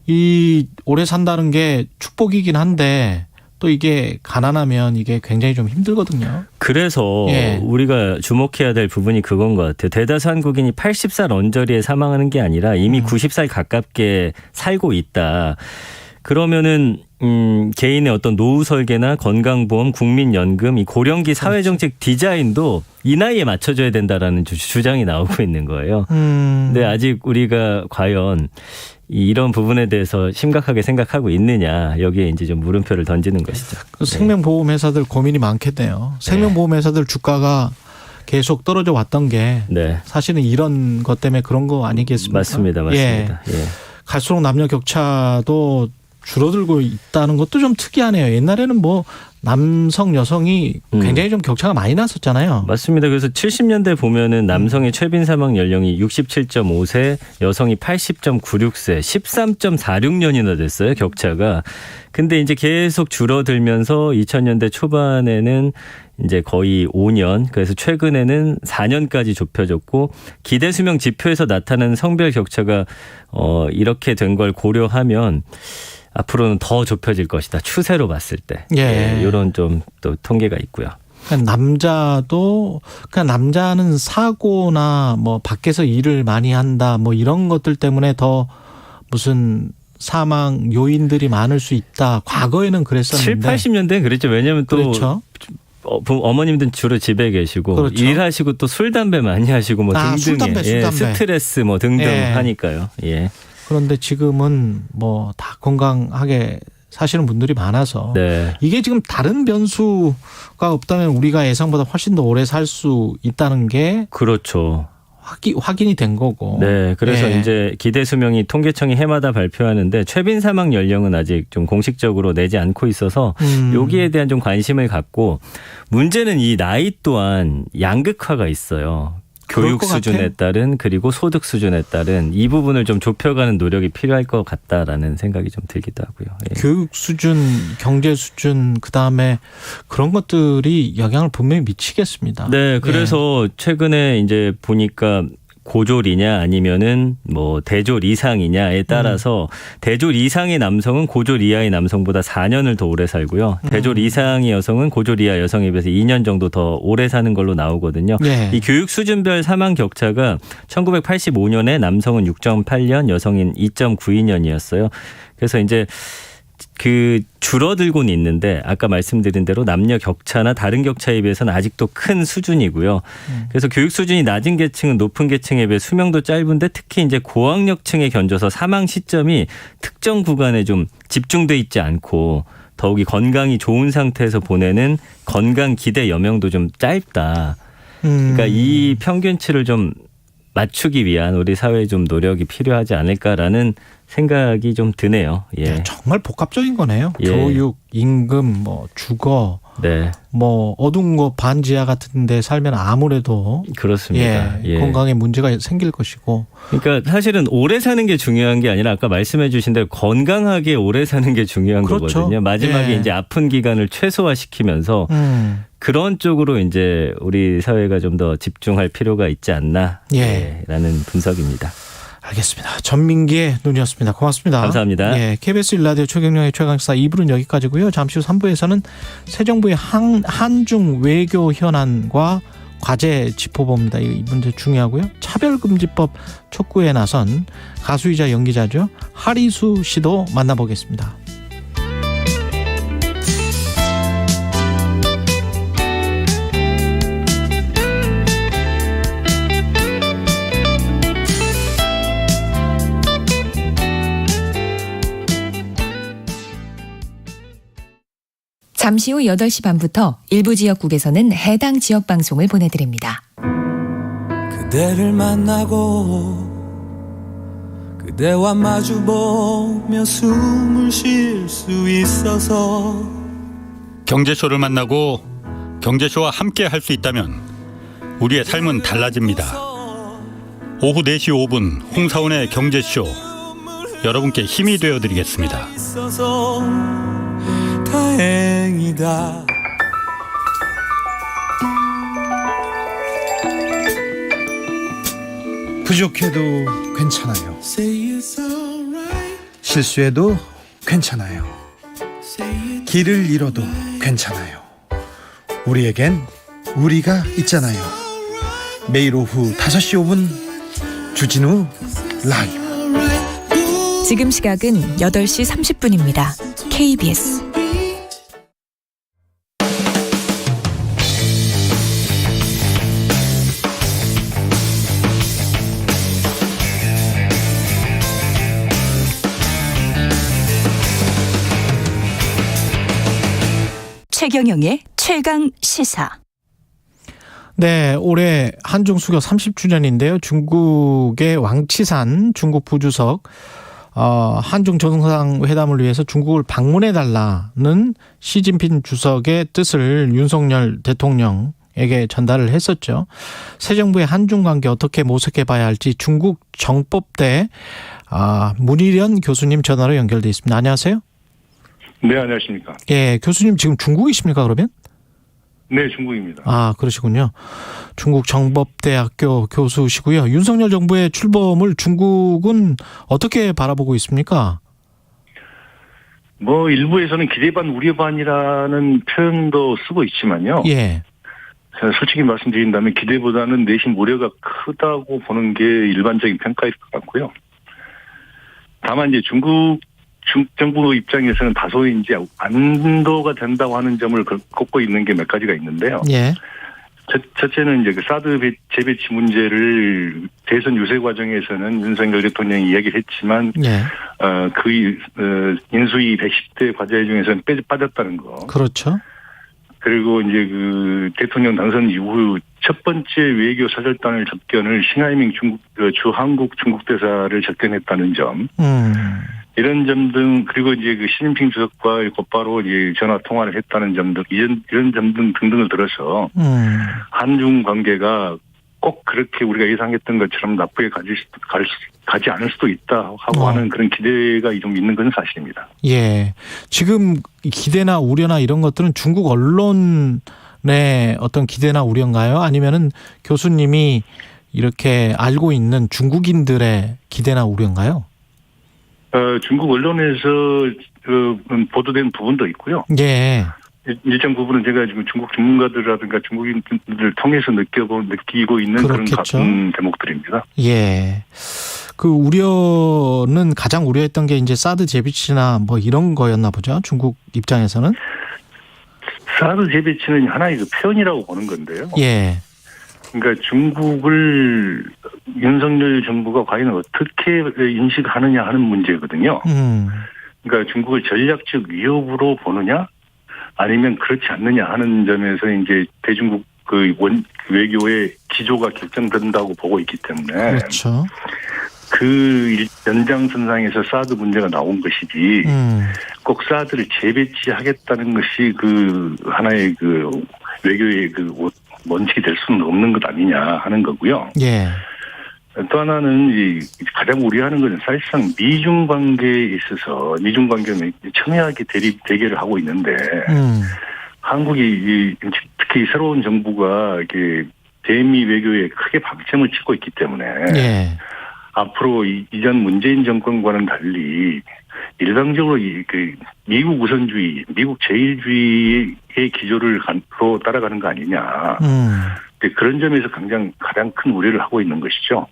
Speaker 2: 이 오래 산다는 게 축복이긴 한데 또 이게 가난하면 이게 굉장히 좀 힘들거든요.
Speaker 14: 그래서
Speaker 2: 예.
Speaker 14: 우리가 주목해야 될 부분이 그건 것 같아요. 대다수 한국인이 80살 언저리에 사망하는 게 아니라 이미 90살 가깝게 살고 있다. 그러면은 개인의 어떤 노후 설계나 건강보험, 국민연금, 이 고령기 사회정책 디자인도 이 나이에 맞춰줘야 된다라는 주장이 나오고 있는 거예요. 근데 아직 우리가 과연 이런 부분에 대해서 심각하게 생각하고 있느냐, 여기에 이제 좀 물음표를 던지는 것이죠.
Speaker 2: 그 생명보험회사들 고민이 많겠네요. 생명보험회사들 주가가 계속 떨어져 왔던 게
Speaker 14: 네.
Speaker 2: 사실은 이런 것 때문에 그런 거 아니겠습니까?
Speaker 14: 맞습니다. 맞습니다. 예.
Speaker 2: 갈수록 남녀 격차도 줄어들고 있다는 것도 좀 특이하네요. 옛날에는 뭐 남성, 여성이 굉장히 좀 격차가 많이 났었잖아요.
Speaker 14: 맞습니다. 그래서 70년대 보면은 남성의 최빈 사망 연령이 67.5세, 여성이 80.96세, 13.46년이나 됐어요, 격차가. 근데 이제 계속 줄어들면서 2000년대 초반에는 이제 거의 5년, 그래서 최근에는 4년까지 좁혀졌고, 기대 수명 지표에서 나타나는 성별 격차가 이렇게 된 걸 고려하면 앞으로는 더 좁혀질 것이다. 추세로 봤을 때.
Speaker 2: 예.
Speaker 14: 이런 좀 또 통계가 있고요.
Speaker 2: 그러니까 남자는 사고나 뭐 밖에서 일을 많이 한다 뭐 이런 것들 때문에 더 무슨 사망 요인들이 많을 수 있다. 과거에는 그랬었는데.
Speaker 14: 7, 80년대는 그랬죠. 왜냐하면 또
Speaker 2: 그렇죠.
Speaker 14: 어머님들은 주로 집에 계시고
Speaker 2: 그렇죠.
Speaker 14: 일하시고 또 술 담배 많이 하시고 뭐 등등의
Speaker 2: 술 담배.
Speaker 14: 스트레스 뭐 등등 하니까요. 예.
Speaker 2: 그런데 지금은 뭐 다 건강하게 사시는 분들이 많아서 이게 지금 다른 변수가 없다면 우리가 예상보다 훨씬 더 오래 살 수 있다는 게
Speaker 14: 그렇죠.
Speaker 2: 확인이 된 거고.
Speaker 14: 네, 그래서 이제 기대 수명이 통계청이 해마다 발표하는데 최빈 사망 연령은 아직 좀 공식적으로 내지 않고 있어서 여기에 대한 좀 관심을 갖고 문제는 이 나이 또한 양극화가 있어요. 교육 수준에 따른 그리고 소득 수준에 따른 이 부분을 좀 좁혀가는 노력이 필요할 것 같다라는 생각이 좀 들기도 하고요. 예.
Speaker 2: 교육 수준, 경제 수준 그다음에 그런 것들이 영향을 분명히 미치겠습니다.
Speaker 14: 네, 그래서 최근에 이제 보니까 고졸이냐 아니면은 뭐 대졸 이상이냐에 따라서 대졸 이상의 남성은 고졸 이하의 남성보다 4년을 더 오래 살고요. 대졸 이상의 여성은 고졸 이하 여성에 비해서 2년 정도 더 오래 사는 걸로 나오거든요. 이 교육 수준별 사망 격차가 1985년에 남성은 6.8년, 여성인 2.92년이었어요. 그래서 이제 그 줄어들고는 있는데 아까 말씀드린 대로 남녀 격차나 다른 격차에 비해서는 아직도 큰 수준이고요. 그래서 교육 수준이 낮은 계층은 높은 계층에 비해 수명도 짧은데 특히 이제 고학력층에 견줘서 사망 시점이 특정 구간에 좀 집중돼 있지 않고 더욱이 건강이 좋은 상태에서 보내는 건강 기대 여명도 좀 짧다. 그러니까 이 평균치를 좀 맞추기 위한 우리 사회의 좀 노력이 필요하지 않을까라는 생각이 좀 드네요. 예.
Speaker 2: 정말 복합적인 거네요.
Speaker 14: 예.
Speaker 2: 교육, 임금, 뭐 주거, 뭐 어두운 곳 반지하 같은 데 살면 아무래도
Speaker 14: 그렇습니다.
Speaker 2: 예. 건강에 문제가 생길 것이고.
Speaker 14: 그러니까 사실은 오래 사는 게 중요한 게 아니라 아까 말씀해 주신 대로 건강하게 오래 사는 게 중요한 거거든요. 마지막에 이제 아픈 기간을 최소화시키면서 그런 쪽으로 이제 우리 사회가 좀 더 집중할 필요가 있지 않나 라는 분석입니다.
Speaker 2: 알겠습니다. 전민기의 눈이었습니다. 고맙습니다.
Speaker 14: 감사합니다.
Speaker 2: 예, KBS 1라디오 최경영의 최강시사 2부는 여기까지고요. 잠시 후 3부에서는 새 정부의 한중 외교 현안과 과제 짚어봅니다. 이 문제 중요하고요. 차별금지법 촉구에 나선 가수이자 연기자죠. 하리수 씨도 만나보겠습니다.
Speaker 15: 잠시 후 8시 반부터 일부 지역국에서는 해당 지역 방송을 보내드립니다.
Speaker 16: 그대를 만나고 그대와 마주보며 숨을 쉴 수 있어서
Speaker 17: 경제쇼를 만나고 경제쇼와 함께 할 수 있다면 우리의 삶은 달라집니다. 오후 4시 5분 홍사원의 경제쇼 여러분께 힘이 되어드리겠습니다.
Speaker 16: 다행이다.
Speaker 18: 부족해도 괜찮아요. 실수해도 괜찮아요. 길을 잃어도 괜찮아요. 우리에겐 우리가 있잖아요. 매일 오후 5시 5분 주진우 라이브.
Speaker 15: 지금 시각은 8시 30분입니다. KBS
Speaker 3: 최경영의 최강 시사.
Speaker 2: 네, 올해 한중 수교 30주년인데요. 중국의 왕치산 중국 부주석 한중 정상회담을 위해서 중국을 방문해달라는 시진핑 주석의 뜻을 윤석열 대통령에게 전달을 했었죠. 새 정부의 한중 관계 어떻게 모색해 봐야 할지 중국 정법대 문희련 교수님 전화로 연결돼 있습니다. 안녕하세요.
Speaker 19: 네, 안녕하십니까.
Speaker 2: 예, 교수님 지금 중국이십니까, 그러면?
Speaker 19: 네, 중국입니다.
Speaker 2: 아, 그러시군요. 중국 정법대학교 교수시고요. 윤석열 정부의 출범을 중국은 어떻게 바라보고 있습니까?
Speaker 19: 뭐 일부에서는 기대 반 우려 반이라는 표현도 쓰고 있지만요.
Speaker 2: 예.
Speaker 19: 솔직히 말씀드린다면 기대보다는 내심 우려가 크다고 보는 게 일반적인 평가일 것 같고요. 다만 이제 중국 정부 입장에서는 다소 이제 안도가 된다고 하는 점을 꼽고 있는 게 몇 가지가 있는데요.
Speaker 2: 예.
Speaker 19: 첫째는 이제 그 사드 재배치 문제를 대선 유세 과정에서는 윤석열 대통령이 이야기를 했지만,
Speaker 2: 예.
Speaker 19: 인수위 110대 과제 중에서는 빠졌다는 거.
Speaker 2: 그렇죠.
Speaker 19: 그리고 이제 그 대통령 당선 이후 첫 번째 외교 사절단을 접견을 싱하이밍 주 한국 중국 대사를 접견했다는 점. 이런 점 등, 그리고 이제 그 시진핑 주석과 곧바로 이제 전화 통화를 했다는 점 등, 이런 점 등등을 들어서, 한중 관계가 꼭 그렇게 우리가 예상했던 것처럼 나쁘게 가지 않을 수도 있다 하고 하는 그런 기대가 좀 있는 건 사실입니다.
Speaker 2: 예. 지금 기대나 우려나 이런 것들은 중국 언론의 어떤 기대나 우려인가요? 아니면은 교수님이 이렇게 알고 있는 중국인들의 기대나 우려인가요?
Speaker 19: 중국 언론에서 보도된 부분도 있고요.
Speaker 2: 예.
Speaker 19: 일정 부분은 제가 지금 중국 전문가들이라든가 중국인들을 통해서 느끼고 있는
Speaker 2: 그렇겠죠.
Speaker 19: 그런 대목들입니다.
Speaker 2: 예. 그 우려는 가장 우려했던 게 이제 사드 재배치나 뭐 이런 거였나 보죠. 중국 입장에서는.
Speaker 19: 사드 재배치는 하나의 그 표현이라고 보는 건데요.
Speaker 2: 예.
Speaker 19: 그러니까 중국을 윤석열 정부가 과연 어떻게 인식하느냐 하는 문제거든요. 그러니까 중국을 전략적 위협으로 보느냐 아니면 그렇지 않느냐 하는 점에서 이제 대중국 그 외교의 기조가 결정된다고 보고 있기 때문에.
Speaker 2: 그렇죠.
Speaker 19: 그 연장선상에서 사드 문제가 나온 것이지 꼭 사드를 재배치하겠다는 것이 그 하나의 그 외교의 그 원칙이 될 수는 없는 것 아니냐 하는 거고요.
Speaker 2: 예.
Speaker 19: 또 하나는 가장 우려하는 것은 사실상 미중 관계에 있어서 미중 관계는 첨예하게 대결을 하고 있는데 한국이 특히 새로운 정부가 이렇게 대미 외교에 크게 방점을 찍고 있기 때문에
Speaker 2: 예.
Speaker 19: 앞으로 이전 문재인 정권과는 달리 일방적으로 그 미국 우선주의, 미국 제일주의의 기조를 따라가는 거 아니냐. 그런 점에서 가장 큰 우려를 하고 있는 것이죠.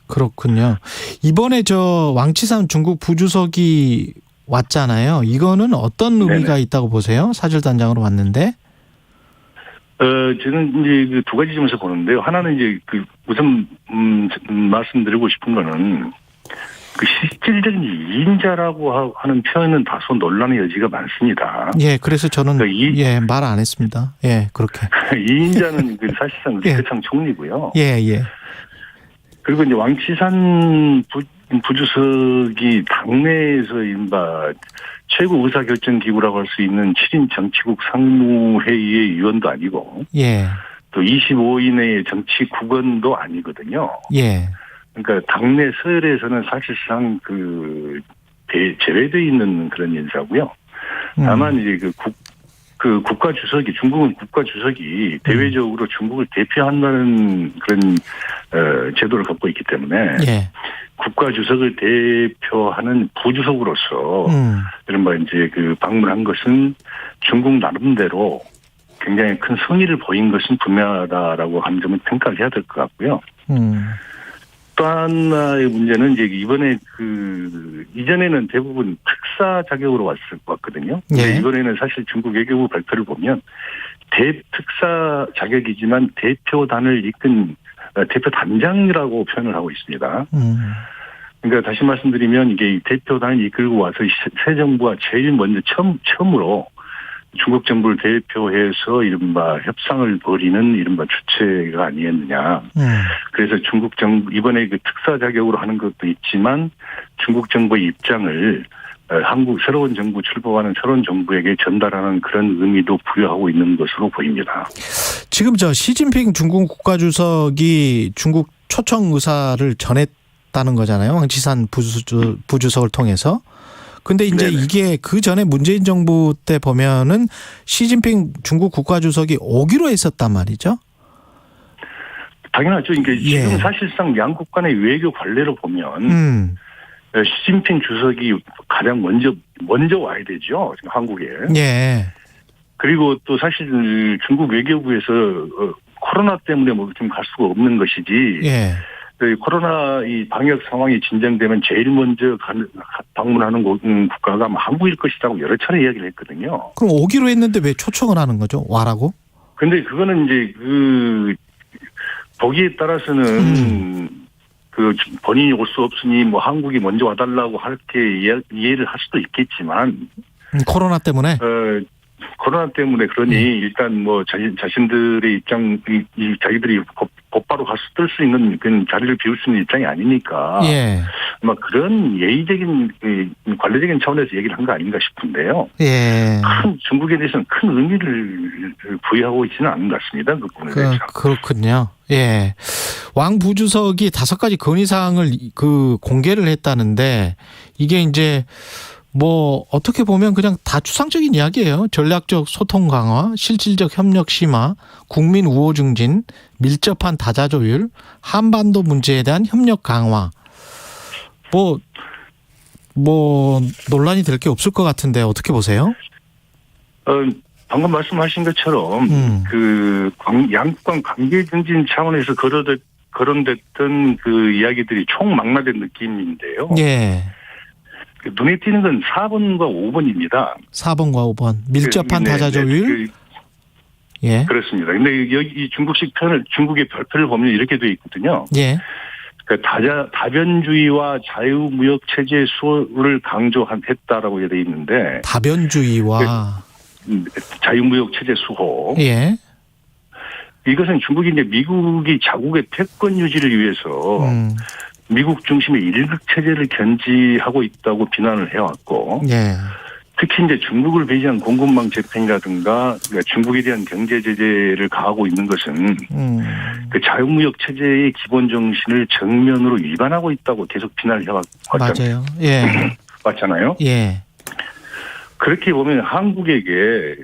Speaker 2: 그렇군요. 이번에 저 왕치산 중국 부주석이 왔잖아요. 이거는 어떤 의미가
Speaker 19: 네네.
Speaker 2: 있다고 보세요? 사절단장으로 왔는데.
Speaker 19: 저는 이제 그 두 가지 점에서 보는데요. 하나는 이제 그 우선 말씀드리고 싶은 거는 그 실질적인 이인자라고 하는 표현은 다소 논란의 여지가 많습니다.
Speaker 2: 예, 그래서 저는 말 안 했습니다. 예, 그렇게.
Speaker 19: 이인자는 사실상李克强총리고요.
Speaker 2: 예, 예.
Speaker 19: 그리고 이제 왕치산 부주석이 당내에서 이른바 최고 의사결정기구라고 할 수 있는 7인 정치국 상무회의의 위원도 아니고,
Speaker 2: 예.
Speaker 19: 또 25인의 정치 국원도 아니거든요.
Speaker 2: 예.
Speaker 19: 그러니까 당내 서열에서는 사실상 제외되어 있는 그런 인사고요. 다만 이제 그 국가 주석이, 중국은 국가 주석이 대외적으로 중국을 대표한다는 그런 제도를 갖고 있기 때문에
Speaker 2: 예.
Speaker 19: 국가 주석을 대표하는 부주석으로서 이른바 이제 그 방문한 것은 중국 나름대로 굉장히 큰 성의를 보인 것은 분명하다라고 하는 점은 평가를 해야 될 것 같고요. 또 하나의 문제는 이제 이번에 이전에는 대부분 특사 자격으로 왔거든요.
Speaker 2: 예.
Speaker 19: 이번에는 사실 중국 외교부 발표를 보면 대특사 자격이지만 대표단을 이끈 대표 단장이라고 표현을 하고 있습니다. 그러니까 다시 말씀드리면 이게 대표단을 이끌고 와서 새 정부가 제일 먼저 처음으로 중국 정부를 대표해서 이른바 협상을 벌이는 이른바 주체가 아니었느냐. 그래서 중국 정부 이번에 그 특사 자격으로 하는 것도 있지만 중국 정부의 입장을 한국 새로운 정부 출범하는 새로운 정부에게 전달하는 그런 의미도 부여하고 있는 것으로 보입니다.
Speaker 2: 지금 시진핑 중국 국가주석이 중국 초청 의사를 전했다는 거잖아요. 황치산 부주석을 통해서. 근데 이제 네네. 이게 그 전에 문재인 정부 때 보면은 시진핑 중국 국가주석이 오기로 했었단 말이죠.
Speaker 19: 당연하죠. 그러니까 지금 사실상 양국 간의 외교 관례로 보면 시진핑 주석이 가장 먼저 와야 되죠. 지금 한국에.
Speaker 2: 예.
Speaker 19: 그리고 또 사실 중국 외교부에서 코로나 때문에 좀 갈 수가 없는 것이지.
Speaker 2: 예.
Speaker 19: 코로나 이 방역 상황이 진정되면 제일 먼저 방문하는 국가가 한국일 것이라고 여러 차례 이야기를 했거든요.
Speaker 2: 그럼 오기로 했는데 왜 초청을 하는 거죠? 와라고?
Speaker 19: 근데 그거는 이제 보기에 따라서는 본인이 올 수 없으니 한국이 먼저 와달라고 할게 이해를 할 수도 있겠지만
Speaker 2: 코로나 때문에?
Speaker 19: 코로나 때문에 그러니 일단 자신들의 입장, 자기들이 곧바로 가서 뜰 수 있는 그런 자리를 비울 수 있는 입장이 아니니까.
Speaker 2: 예.
Speaker 19: 그런 예의적인, 관례적인 차원에서 얘기를 한 거 아닌가 싶은데요.
Speaker 2: 예.
Speaker 19: 중국에 대해서는 큰 의미를 부여하고 있지는 않은 것 같습니다. 그 부분에 대해서.
Speaker 2: 그렇군요. 예. 왕 부주석이 5가지 건의사항을 공개를 했다는데 이게 이제 어떻게 보면 그냥 다 추상적인 이야기예요. 전략적 소통 강화, 실질적 협력 심화, 국민 우호 증진, 밀접한 다자 조율, 한반도 문제에 대한 협력 강화. 논란이 될 게 없을 것 같은데 어떻게 보세요?
Speaker 19: 방금 말씀하신 것처럼 양국 간 관계 증진 차원에서 거론됐던 그 이야기들이 총망라된 느낌인데요.
Speaker 2: 예.
Speaker 19: 눈에 띄는 건 4번과 5번입니다.
Speaker 2: 4번과 5번. 밀접한 다자 조율. 예.
Speaker 19: 그렇습니다. 근데 여기 이 중국의 발표를 보면 이렇게 되어 있거든요.
Speaker 2: 예.
Speaker 19: 다변주의와 자유무역 체제 수호를 강조했다라고 되어 있는데.
Speaker 2: 다변주의와
Speaker 19: 자유무역 체제 수호.
Speaker 2: 예.
Speaker 19: 이것은 중국이 이제 미국이 자국의 패권 유지를 위해서 미국 중심의 일극 체제를 견지하고 있다고 비난을 해왔고,
Speaker 2: 예.
Speaker 19: 특히 이제 중국을 배제한 공급망 재편이라든가 중국에 대한 경제 제재를 가하고 있는 것은 그 자유무역 체제의 기본 정신을 정면으로 위반하고 있다고 계속 비난을 해왔잖아요.
Speaker 2: 맞아요. 예.
Speaker 19: 맞잖아요.
Speaker 2: 예.
Speaker 19: 그렇게 보면 한국에게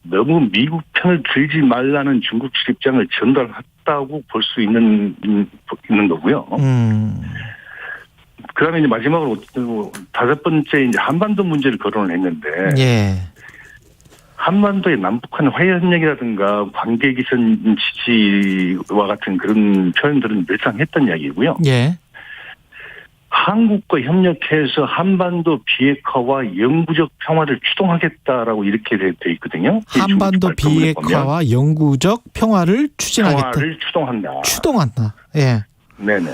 Speaker 19: 너무 미국 편을 들지 말라는 중국 측 입장을 전달했다고 볼 수 있는 거고요. 그다음에 이제 마지막으로 5번째 이제 한반도 문제를 거론을 했는데,
Speaker 2: 예.
Speaker 19: 한반도의 남북한 화해 협력이라든가 관계 기선 지지와 같은 그런 표현들은 늘상 했던 이야기고요.
Speaker 2: 예.
Speaker 19: 한국과 협력해서 한반도 비핵화와 영구적 평화를 추동하겠다라고 이렇게 돼 있거든요.
Speaker 2: 한반도 비핵화와 영구적 평화를 추진하겠다.
Speaker 19: 평화를 추동한다.
Speaker 2: 추동한다. 예.
Speaker 19: 네네.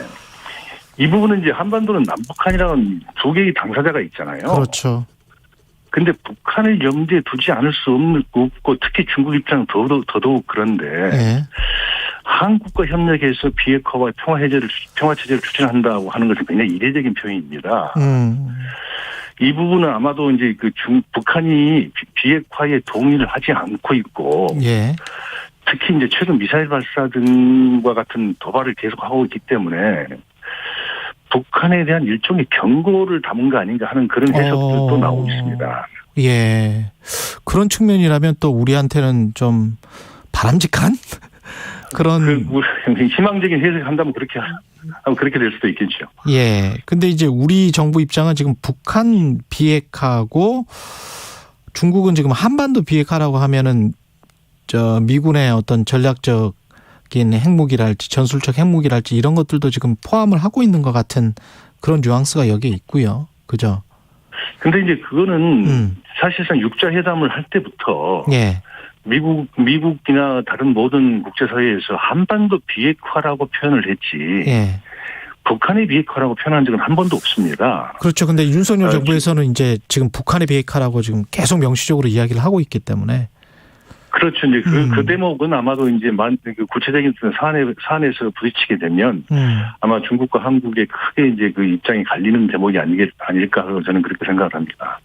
Speaker 19: 이 부분은 이제 한반도는 남북한이라는 두 개의 당사자가 있잖아요.
Speaker 2: 그렇죠.
Speaker 19: 근데 북한을 염두에 두지 않을 수 없고 특히 중국 입장은 더더욱 그런데
Speaker 2: 예.
Speaker 19: 한국과 협력해서 비핵화와 평화 체제를 추진한다고 하는 것은 굉장히 이례적인 표현입니다. 이 부분은 아마도 이제 북한이 비핵화에 동의를 하지 않고 있고,
Speaker 2: 예.
Speaker 19: 특히 이제 최근 미사일 발사 등과 같은 도발을 계속하고 있기 때문에 북한에 대한 일종의 경고를 담은 거 아닌가 하는 그런 해석들도 나오고 있습니다.
Speaker 2: 예. 그런 측면이라면 또 우리한테는 좀 바람직한 그런
Speaker 19: 희망적인 해석을 한다면 그렇게 될 수도 있겠죠.
Speaker 2: 예. 근데 이제 우리 정부 입장은 지금 북한 비핵화하고 중국은 지금 한반도 비핵화라고 하면은 미군의 어떤 전략적인 핵무기랄지 전술적 핵무기랄지 이런 것들도 지금 포함을 하고 있는 것 같은 그런 뉘앙스가 여기에 있고요. 그죠?
Speaker 19: 근데 이제 그거는 사실상 육자 회담을 할 때부터
Speaker 2: 예.
Speaker 19: 미국이나 다른 모든 국제사회에서 한반도 비핵화라고 표현을 했지.
Speaker 2: 예.
Speaker 19: 북한의 비핵화라고 표현한 적은 한 번도 없습니다.
Speaker 2: 그렇죠. 근데 윤석열 정부에서는 이제 지금 북한의 비핵화라고 지금 계속 명시적으로 이야기를 하고 있기 때문에.
Speaker 19: 그렇죠. 이제 그 대목은 아마도 이제 구체적인 사안에서 부딪히게 되면 아마 중국과 한국의 크게 이제 그 입장이 갈리는 대목이 아닐까 하고 저는 그렇게 생각을 합니다.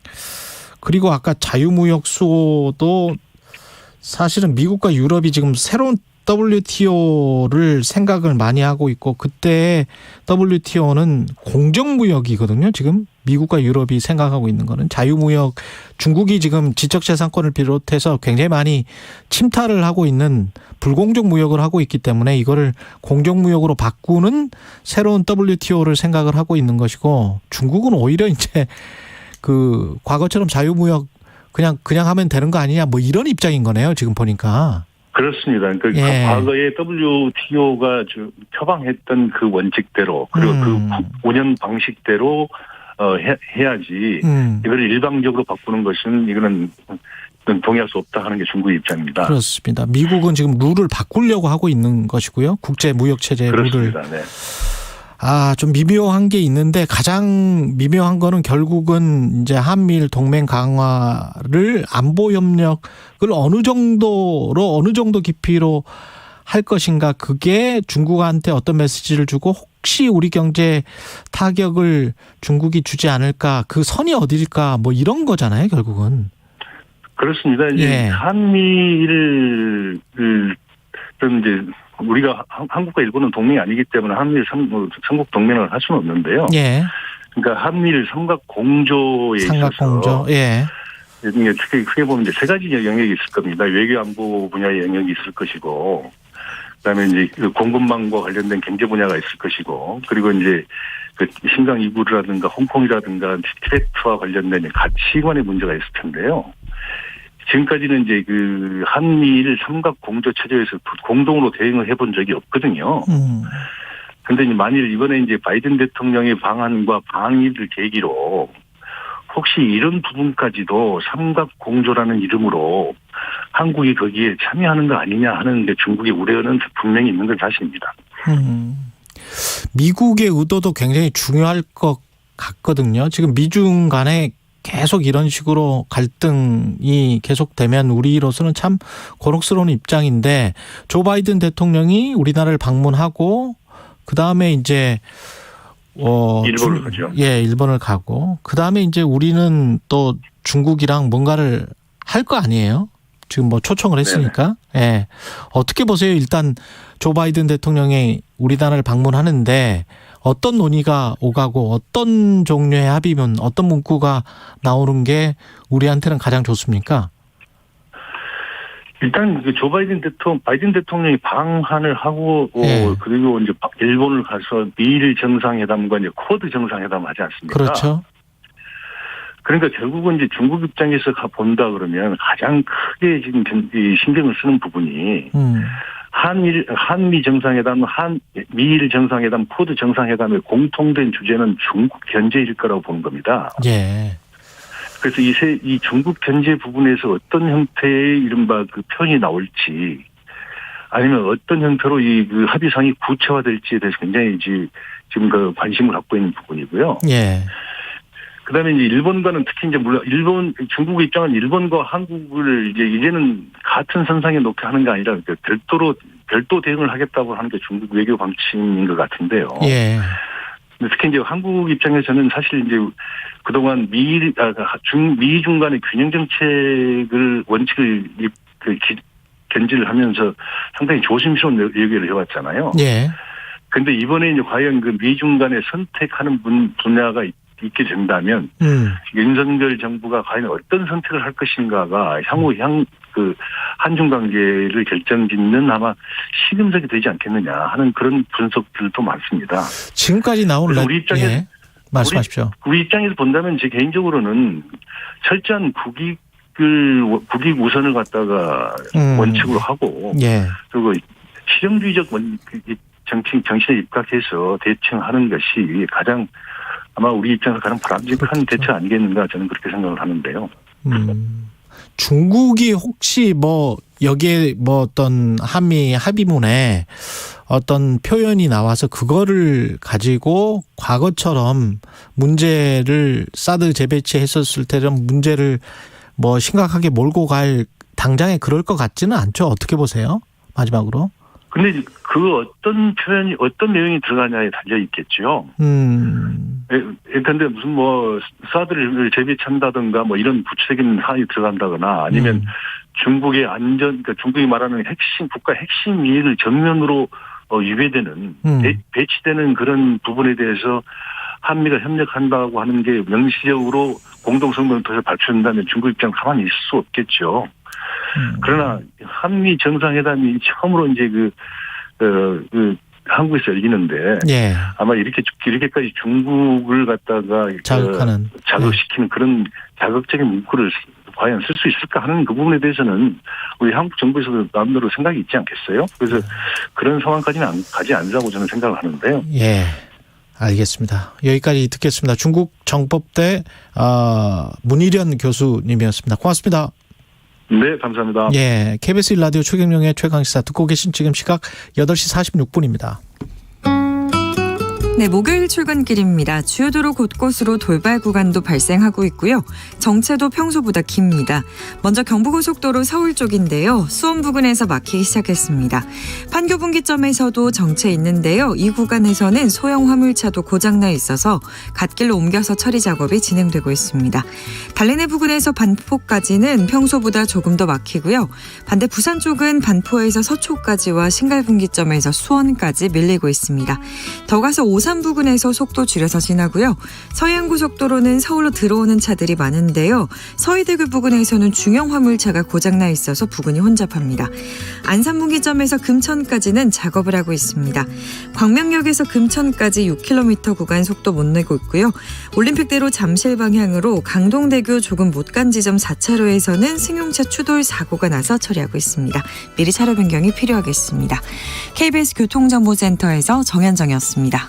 Speaker 2: 그리고 아까 자유무역 수호도 사실은 미국과 유럽이 지금 새로운 WTO를 생각을 많이 하고 있고 그때 WTO는 공정무역이거든요. 지금 미국과 유럽이 생각하고 있는 거는 자유무역 중국이 지금 지적재산권을 비롯해서 굉장히 많이 침탈을 하고 있는 불공정 무역을 하고 있기 때문에 이거를 공정무역으로 바꾸는 새로운 WTO를 생각을 하고 있는 것이고 중국은 오히려 이제 그 과거처럼 자유무역 그냥 하면 되는 거 아니냐 뭐 이런 입장인 거네요. 지금 보니까.
Speaker 19: 그렇습니다. 그러니까 과거에 WTO가 표방했던 그 원칙대로 그리고 그 운영 방식대로 해야지 이걸 일방적으로 바꾸는 것은 이거는 동의할 수 없다 하는 게 중국의 입장입니다.
Speaker 2: 그렇습니다. 미국은 지금 룰을 바꾸려고 하고 있는 것이고요. 국제 무역 체제 룰을.
Speaker 19: 네.
Speaker 2: 좀 미묘한 게 있는데 가장 미묘한 거는 결국은 이제 한미일 동맹 강화를 안보 협력을 어느 정도 깊이로 할 것인가 그게 중국한테 어떤 메시지를 주고 혹시 우리 경제 타격을 중국이 주지 않을까 그 선이 어디일까 뭐 이런 거잖아요 결국은.
Speaker 19: 그렇습니다. 이제 한미일 이제 우리가 한국과 일본은 동맹이 아니기 때문에 한미일 삼국 동맹을 할 수는 없는데요.
Speaker 2: 예.
Speaker 19: 그러니까 한미일 삼각 공조에 있어서 이게 크게 보면 이제 세 가지 영역이 있을 겁니다. 외교 안보 분야의 영역이 있을 것이고, 그다음에 이제 공급망과 관련된 경제 분야가 있을 것이고, 그리고 이제 그 신강 이구르라든가 홍콩이라든가 티베트와 관련된 가치관의 문제가 있을 텐데요. 지금까지는 이제 그 한미일 삼각 공조 체제에서 공동으로 대응을 해본 적이 없거든요. 근데 만일 이번에 이제 바이든 대통령의 방한과 방위를 계기로 혹시 이런 부분까지도 삼각 공조라는 이름으로 한국이 거기에 참여하는 거 아니냐 하는 게 중국의 우려는 분명히 있는 건 사실입니다.
Speaker 2: 미국의 의도도 굉장히 중요할 것 같거든요. 지금 미중 간에 계속 이런 식으로 갈등이 계속되면 우리로서는 참 곤혹스러운 입장인데 조 바이든 대통령이 우리나라를 방문하고 그다음에 이제
Speaker 19: 일본을 가죠.
Speaker 2: 예, 일본을 가고 그다음에 이제 우리는 또 중국이랑 뭔가를 할 거 아니에요? 지금 뭐 초청을 했으니까. 예. 어떻게 보세요? 일단 조 바이든 대통령이 우리나라를 방문하는데 어떤 논의가 오가고 어떤 종류의 합의문, 어떤 문구가 나오는 게 우리한테는 가장 좋습니까?
Speaker 19: 일단 그 조 바이든 대통령이 방한을 하고 그리고 이제 일본을 가서 미일 정상회담과 이제 쿼드 정상회담 하지 않습니까?
Speaker 2: 그렇죠.
Speaker 19: 그러니까 결국은 이제 중국 입장에서 본다 그러면 가장 크게 지금 신경을 쓰는 부분이 한미 정상회담, 미일 정상회담, 쿼드 정상회담의 공통된 주제는 중국 견제일 거라고 보는 겁니다.
Speaker 2: 예.
Speaker 19: 그래서 이 중국 견제 부분에서 어떤 형태의 이른바 그 표현이 나올지 아니면 어떤 형태로 그 합의상이 구체화될지에 대해서 굉장히 지금 그 관심을 갖고 있는 부분이고요.
Speaker 2: 예.
Speaker 19: 그다음에 이제 일본과는 특히 이제 물론 중국의 입장은 일본과 한국을 이제는 같은 선상에 놓게 하는 게 아니라 별도 대응을 하겠다고 하는 게 중국 외교 방침인 것 같은데요.
Speaker 2: 예.
Speaker 19: 특히 이제 한국 입장에서는 사실 이제 그동안 미중 간의 균형 정책을 원칙을 견지를 하면서 상당히 조심스러운 얘기를 해왔잖아요.
Speaker 2: 예.
Speaker 19: 근데 이번에 이제 과연 그 미중 간에 선택하는 분야가 있게 된다면 윤석열 정부가 과연 어떤 선택을 할 것인가가 향후 그 한중 관계를 결정짓는 아마 시금석이 되지 않겠느냐 하는 그런 분석들도 많습니다.
Speaker 2: 지금까지 나온
Speaker 19: 우리 입장에서
Speaker 2: 말씀하십시오.
Speaker 19: 우리 입장에서 본다면 제 개인적으로는 철저한 국익 우선을 갖다가 원칙으로 하고 그리고 실용주의적 정신에 입각해서 대처하는 것이 가장 아마 우리 입장에서 가장 바람직한 대처 아니겠는가 저는 그렇게 생각을 하는데요.
Speaker 2: 중국이 혹시 뭐 여기에 뭐 어떤 한미 합의문에 어떤 표현이 나와서 그거를 가지고 과거처럼 문제를 사드 재배치했었을 때처럼 문제를 뭐 심각하게 몰고 갈 당장에 그럴 것 같지는 않죠. 어떻게 보세요? 마지막으로.
Speaker 19: 근데 그 어떤 표현이 어떤 내용이 들어가냐에 달려 있겠죠. 그런데 무슨 뭐 사드를 재배치한다든가 뭐 이런 구체적인 사안이 들어간다거나 아니면 중국의 안전, 그러니까 중국이 말하는 국가 핵심 이익을 정면으로 위배되는 배치되는 그런 부분에 대해서 한미가 협력한다고 하는 게 명시적으로 공동성명을 통해서 발표한다면 중국 입장 가만히 있을 수 없겠죠. 그러나 한미 정상회담이 처음으로 이제 한국에서 열리는데 아마 이렇게까지 중국을 갖다가 자극시키는 그런 자극적인 문구를 과연 쓸 수 있을까 하는 그 부분에 대해서는 우리 한국 정부에서도 나름대로 생각이 있지 않겠어요? 그래서 그런 상황까지는 가지 않으라고 저는 생각을 하는데요.
Speaker 2: 예. 알겠습니다. 여기까지 듣겠습니다. 중국 정법대 문희련 교수님이었습니다. 고맙습니다.
Speaker 19: 네, 감사합니다.
Speaker 2: 예, KBS 1라디오 최경영의 최강시사 듣고 계신 지금 시각 8시 46분입니다.
Speaker 20: 네, 목요일 출근길입니다. 주요 도로 곳곳으로 돌발 구간도 발생하고 있고요. 정체도 평소보다 깁니다. 먼저 경부고속도로 서울 쪽인데요. 수원 부근에서 막히기 시작했습니다. 판교 분기점에서도 정체 있는데요. 이 구간에서는 소형 화물차도 고장나 있어서 갓길로 옮겨서 처리 작업이 진행되고 있습니다. 달래내 부근에서 반포까지는 평소보다 조금 더 막히고요. 반대 부산 쪽은 반포에서 서초까지와 신갈 분기점에서 수원까지 밀리고 있습니다. 더 가서 오산 부근에서 속도 줄여서 지나고요. 서해안고속도로는 서울로 들어오는 차들이 많은데요. 서해대교 부근에서는 중형 화물차가 고장나 있어서 부근이 혼잡합니다. 안산 분기점에서 금천까지는 작업을 하고 있습니다. 광명역에서 금천까지 6km 구간 속도 못 내고 있고요. 올림픽대로 잠실 방향으로 강동대교 조금 못 간 지점 4차로에서는 승용차 추돌 사고가 나서 처리하고 있습니다. 미리 차로 변경이 필요하겠습니다. KBS 교통정보센터에서 정현정이었습니다.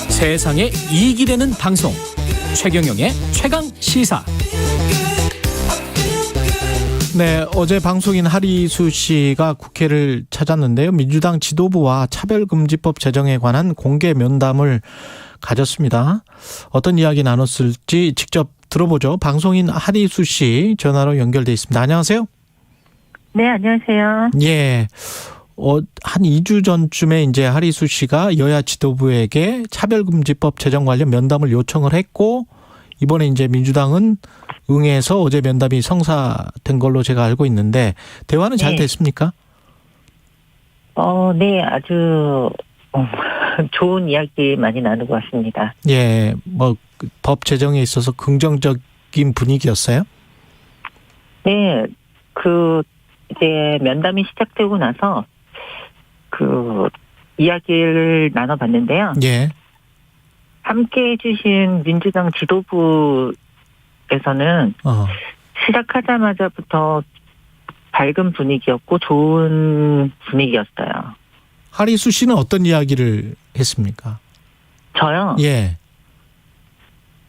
Speaker 7: 세상에 이익이 되는 방송 최경영의 최강시사.
Speaker 2: 네, 어제 방송인 하리수 씨가 국회를 찾았는데요. 민주당 지도부와 차별금지법 제정에 관한 공개 면담을 가졌습니다. 어떤 이야기 나눴을지 직접 들어보죠. 방송인 하리수 씨 전화로 연결돼 있습니다. 안녕하세요.
Speaker 21: 네, 안녕하세요.
Speaker 2: 예. 한 2주 전쯤에 이제 하리수 씨가 여야 지도부에게 차별금지법 제정 관련 면담을 요청을 했고, 이번에 이제 민주당은 응해서 어제 면담이 성사된 걸로 제가 알고 있는데, 대화는 잘 됐습니까?
Speaker 21: 네, 아주 좋은 이야기 많이 나누고 왔습니다.
Speaker 2: 예, 뭐 법 제정에 있어서 긍정적인 분위기였어요?
Speaker 21: 네, 이제 면담이 시작되고 나서 이야기를 나눠봤는데요.
Speaker 2: 예.
Speaker 21: 함께 해주신 민주당 지도부에서는 시작하자마자부터 밝은 분위기였고 좋은 분위기였어요.
Speaker 2: 하리수 씨는 어떤 이야기를 했습니까?
Speaker 21: 저요?
Speaker 2: 예.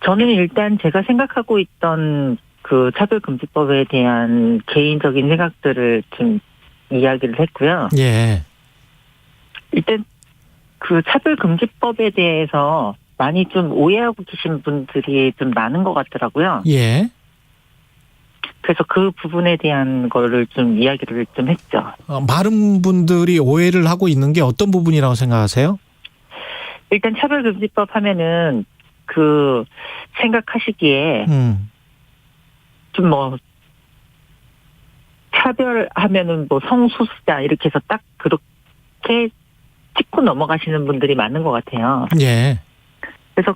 Speaker 21: 저는 일단 제가 생각하고 있던 차별금지법에 대한 개인적인 생각들을 좀 이야기를 했고요.
Speaker 2: 예.
Speaker 21: 일단 차별금지법에 대해서 많이 좀 오해하고 계신 분들이 좀 많은 것 같더라고요.
Speaker 2: 예.
Speaker 21: 그래서 그 부분에 대한 거를 좀 이야기를 좀 했죠.
Speaker 2: 많은 분들이 오해를 하고 있는 게 어떤 부분이라고 생각하세요?
Speaker 21: 일단 차별금지법 하면은 생각하시기에 좀 차별하면은 뭐 성소수자 이렇게 해서 딱 그렇게 짚고 넘어가시는 분들이 많은 것 같아요.
Speaker 2: 예.
Speaker 21: 그래서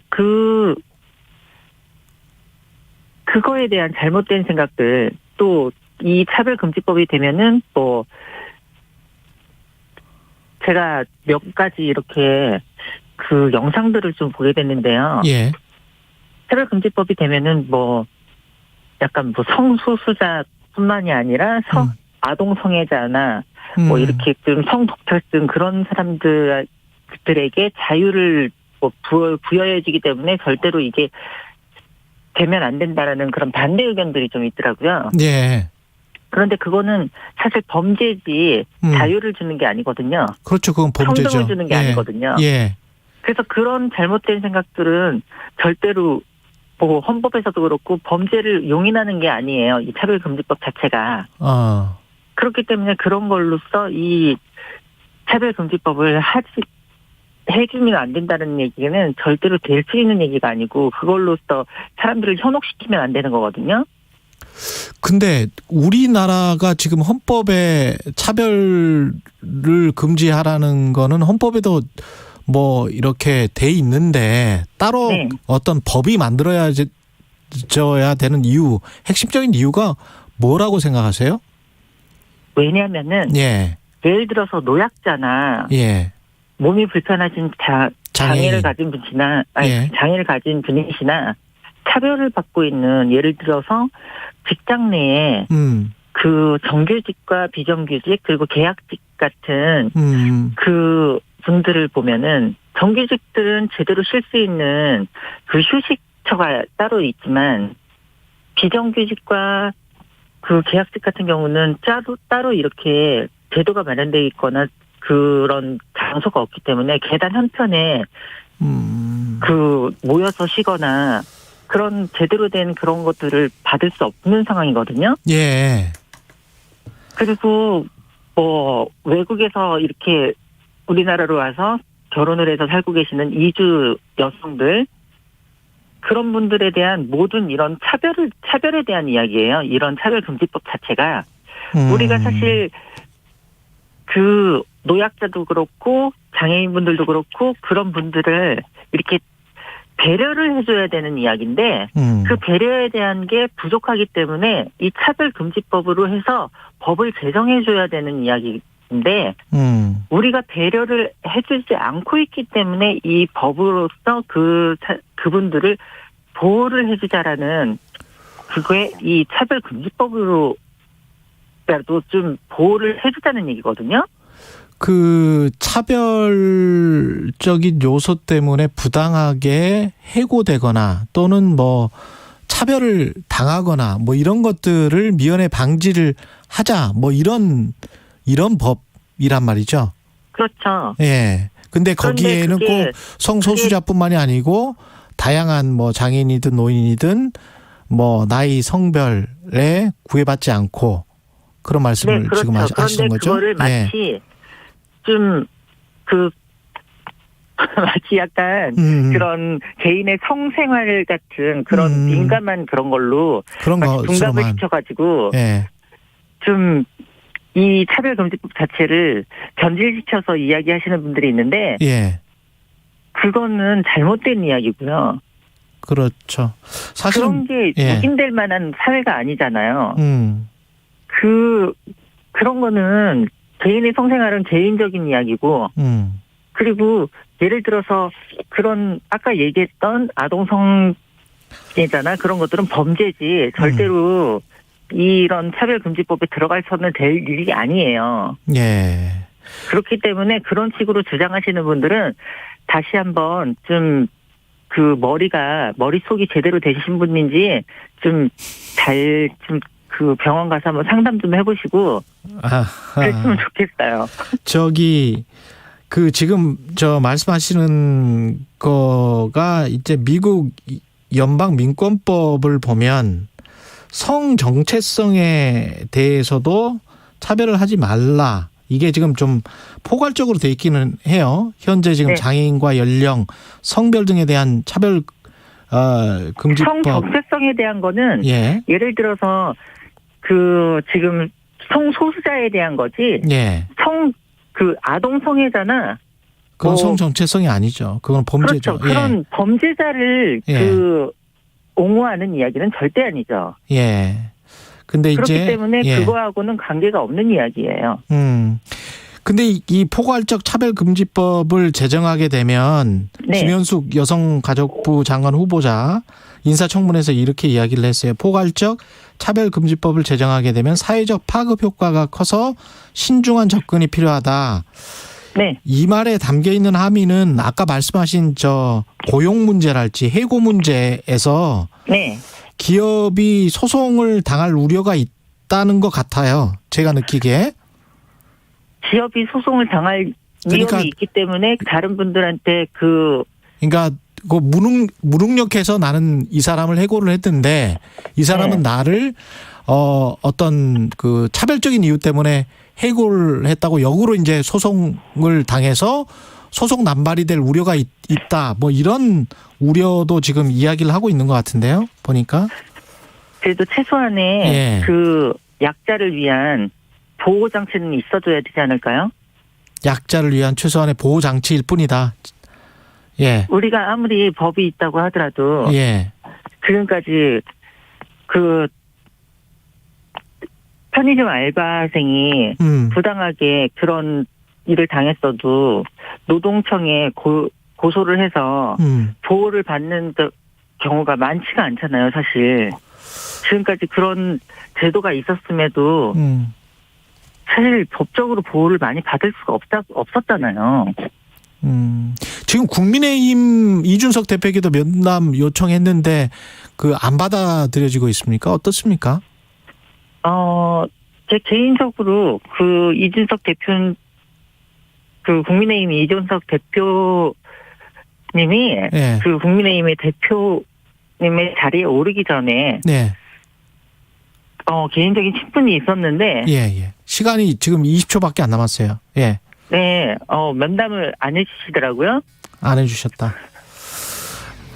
Speaker 21: 그거에 대한 잘못된 생각들, 또 이 차별금지법이 되면은 뭐 제가 몇 가지 이렇게 그 영상들을 좀 보게 됐는데요.
Speaker 2: 예.
Speaker 21: 차별금지법이 되면은 뭐 약간 뭐 성소수자뿐만이 아니라 아동 성애자나 뭐 이렇게 좀 성독탈증 그런 사람들에게 자유를 뭐 부여해지기 때문에 절대로 이게 되면 안 된다라는 그런 반대 의견들이 좀 있더라고요.
Speaker 2: 예.
Speaker 21: 그런데 그거는 사실 범죄지 자유를 주는 게 아니거든요.
Speaker 2: 그렇죠. 그건 범죄죠.
Speaker 21: 평등을 주는 게 아니거든요.
Speaker 2: 예.
Speaker 21: 그래서 그런 잘못된 생각들은 절대로 뭐 헌법에서도 그렇고 범죄를 용인하는 게 아니에요. 이 차별금지법 자체가. 그렇기 때문에 그런 걸로써 이 차별금지법을 해주면 안 된다는 얘기는 절대로 될 수 있는 얘기가 아니고 그걸로써 사람들을 현혹시키면 안 되는 거거든요.
Speaker 2: 근데 우리나라가 지금 헌법에 차별을 금지하라는 거는 헌법에도 뭐 이렇게 돼 있는데 따로 어떤 법이 만들어야 되는 이유, 핵심적인 이유가 뭐라고 생각하세요?
Speaker 21: 왜냐하면은 예를 들어서 노약자나 몸이 불편하신 장애를 가진 분이나 장애를 가진 분이시나 차별을 받고 있는 예를 들어서 직장 내에 그 정규직과 비정규직 그리고 계약직 같은 그 분들을 보면은 정규직들은 제대로 쉴 수 있는 그 휴식처가 따로 있지만 비정규직과 그 계약직 같은 경우는 따로 이렇게 제도가 마련되어 있거나 그런 장소가 없기 때문에 계단 한편에 그 모여서 쉬거나 그런 제대로 된 그런 것들을 받을 수 없는 상황이거든요.
Speaker 2: 예.
Speaker 21: 그리고 뭐 외국에서 이렇게 우리나라로 와서 결혼을 해서 살고 계시는 이주 여성들 그런 분들에 대한 모든 이런 차별에 대한 이야기예요. 이런 차별금지법 자체가 우리가 사실 그 노약자도 그렇고 장애인분들도 그렇고 그런 분들을 이렇게 배려를 해줘야 되는 이야기인데 그 배려에 대한 게 부족하기 때문에 이 차별금지법으로 해서 법을 제정해줘야 되는 이야기인데 우리가 배려를 해주지 않고 있기 때문에 이 법으로서 그분들을 보호를 해주자라는 그게 이 차별금지법으로라도 좀 보호를 해주자는 얘기거든요.
Speaker 2: 그 차별적인 요소 때문에 부당하게 해고되거나 또는 뭐 차별을 당하거나 뭐 이런 것들을 미연에 방지를 하자 뭐 이런 법이란 말이죠.
Speaker 21: 그렇죠.
Speaker 2: 예. 근데 거기에는 꼭 성소수자뿐만이 아니고 다양한 뭐 장애인이든 노인이든 뭐 나이 성별에 구애받지 않고 그런 말씀을
Speaker 21: 그렇죠.
Speaker 2: 지금 하시는 거죠.
Speaker 21: 그거를 마치 좀 마치 약간 그런 개인의 성생활 같은 그런 민감한 그런 걸로 둔갑을 시켜가지고 좀 이 차별금지법 자체를 변질시켜서 이야기하시는 분들이 있는데 그거는 잘못된 이야기고요.
Speaker 2: 그렇죠. 사실은
Speaker 21: 그런 게 묵인될 만한 사회가 아니잖아요. 그런 거는 개인의 성생활은 개인적인 이야기고 그리고 예를 들어서 그런 아까 얘기했던 아동 성애자나 그런 것들은 범죄지 절대로 이런 차별금지법에 들어가서는 될 일이 아니에요. 그렇기 때문에 그런 식으로 주장하시는 분들은 다시 한번 좀 그 머릿속이 제대로 되신 분인지 좀 그 병원 가서 한번 상담 좀 해보시고 그랬으면 좋겠어요.
Speaker 2: 그 지금 말씀하시는 거가 이제 미국 연방 민권법을 보면 성 정체성에 대해서도 차별을 하지 말라. 이게 지금 좀 포괄적으로 돼 있기는 해요. 현재 지금 장애인과 연령, 성별 등에 대한 차별 금지법.
Speaker 21: 성 정체성에 대한 거는 예를 들어서 그 지금 성소수자에 대한 거지.
Speaker 2: 예.
Speaker 21: 아동 성애자나
Speaker 2: 그건 성 정체성이 아니죠. 그건 범죄죠.
Speaker 21: 그렇죠. 그런 범죄자를 옹호하는 이야기는 절대 아니죠.
Speaker 2: 예. 근데
Speaker 21: 그렇기
Speaker 2: 이제
Speaker 21: 때문에 그거하고는 관계가 없는 이야기예요.
Speaker 2: 근데 이 포괄적 차별금지법을 제정하게 되면 김현숙 여성가족부 장관 후보자 인사청문회에서 이렇게 이야기를 했어요. 포괄적 차별금지법을 제정하게 되면 사회적 파급 효과가 커서 신중한 접근이 필요하다.
Speaker 21: 네.
Speaker 2: 이 말에 담겨 있는 함의는 아까 말씀하신 고용 문제랄지 해고 문제에서 기업이 소송을 당할 우려가 있다는 것 같아요. 제가 느끼기에.
Speaker 21: 기업이 소송을 당할 위험이 있기 때문에 다른 분들한테
Speaker 2: 그러니까 무능력해서 나는 이 사람을 해고를 했는데 이 사람은 나를 어떤 차별적인 이유 때문에 해고를 했다고 역으로 이제 소송을 당해서 소송 남발이 될 우려가 있다. 뭐 이런 우려도 지금 이야기를 하고 있는 것 같은데요. 보니까.
Speaker 21: 그래도 최소한의 약자를 위한 보호 장치는 있어줘야 되지 않을까요?
Speaker 2: 약자를 위한 최소한의 보호 장치일 뿐이다. 예.
Speaker 21: 우리가 아무리 법이 있다고 하더라도 지금까지 편의점 알바생이 부당하게 그런 일을 당했어도 노동청에 고소를 해서 보호를 받는 경우가 많지가 않잖아요, 사실. 지금까지 그런 제도가 있었음에도 사실 법적으로 보호를 많이 받을 수가 없었잖아요.
Speaker 2: 지금 국민의힘 이준석 대표에게도 면담 요청했는데 안 받아들여지고 있습니까? 어떻습니까?
Speaker 21: 제 개인적으로 이준석 대표 국민의힘 이준석 대표님이 국민의힘의 대표님의 자리에 오르기 전에 개인적인 친분이 있었는데
Speaker 2: 시간이 지금 20초밖에 안 남았어요. 예.
Speaker 21: 네, 면담을 안 해주시더라고요.
Speaker 2: 안 해주셨다.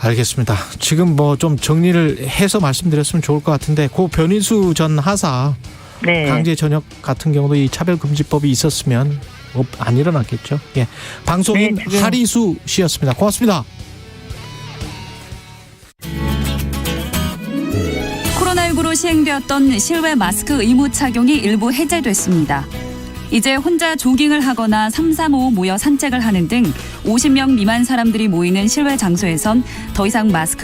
Speaker 2: 알겠습니다. 지금 좀 정리를 해서 말씀드렸으면 좋을 것 같은데 변인수 전 하사 강제 전역 같은 경우도 이 차별금지법이 있었으면 안 일어났겠죠. 예. 방송인 하리수 씨였습니다. 고맙습니다.
Speaker 3: 코로나19로 시행되었던 실외 마스크 의무 착용이 일부 해제됐습니다. 이제 혼자 조깅을 하거나 3-3-5 모여 산책을 하는 등 50명 미만 사람들이 모이는 실외 장소에선 더 이상 마스크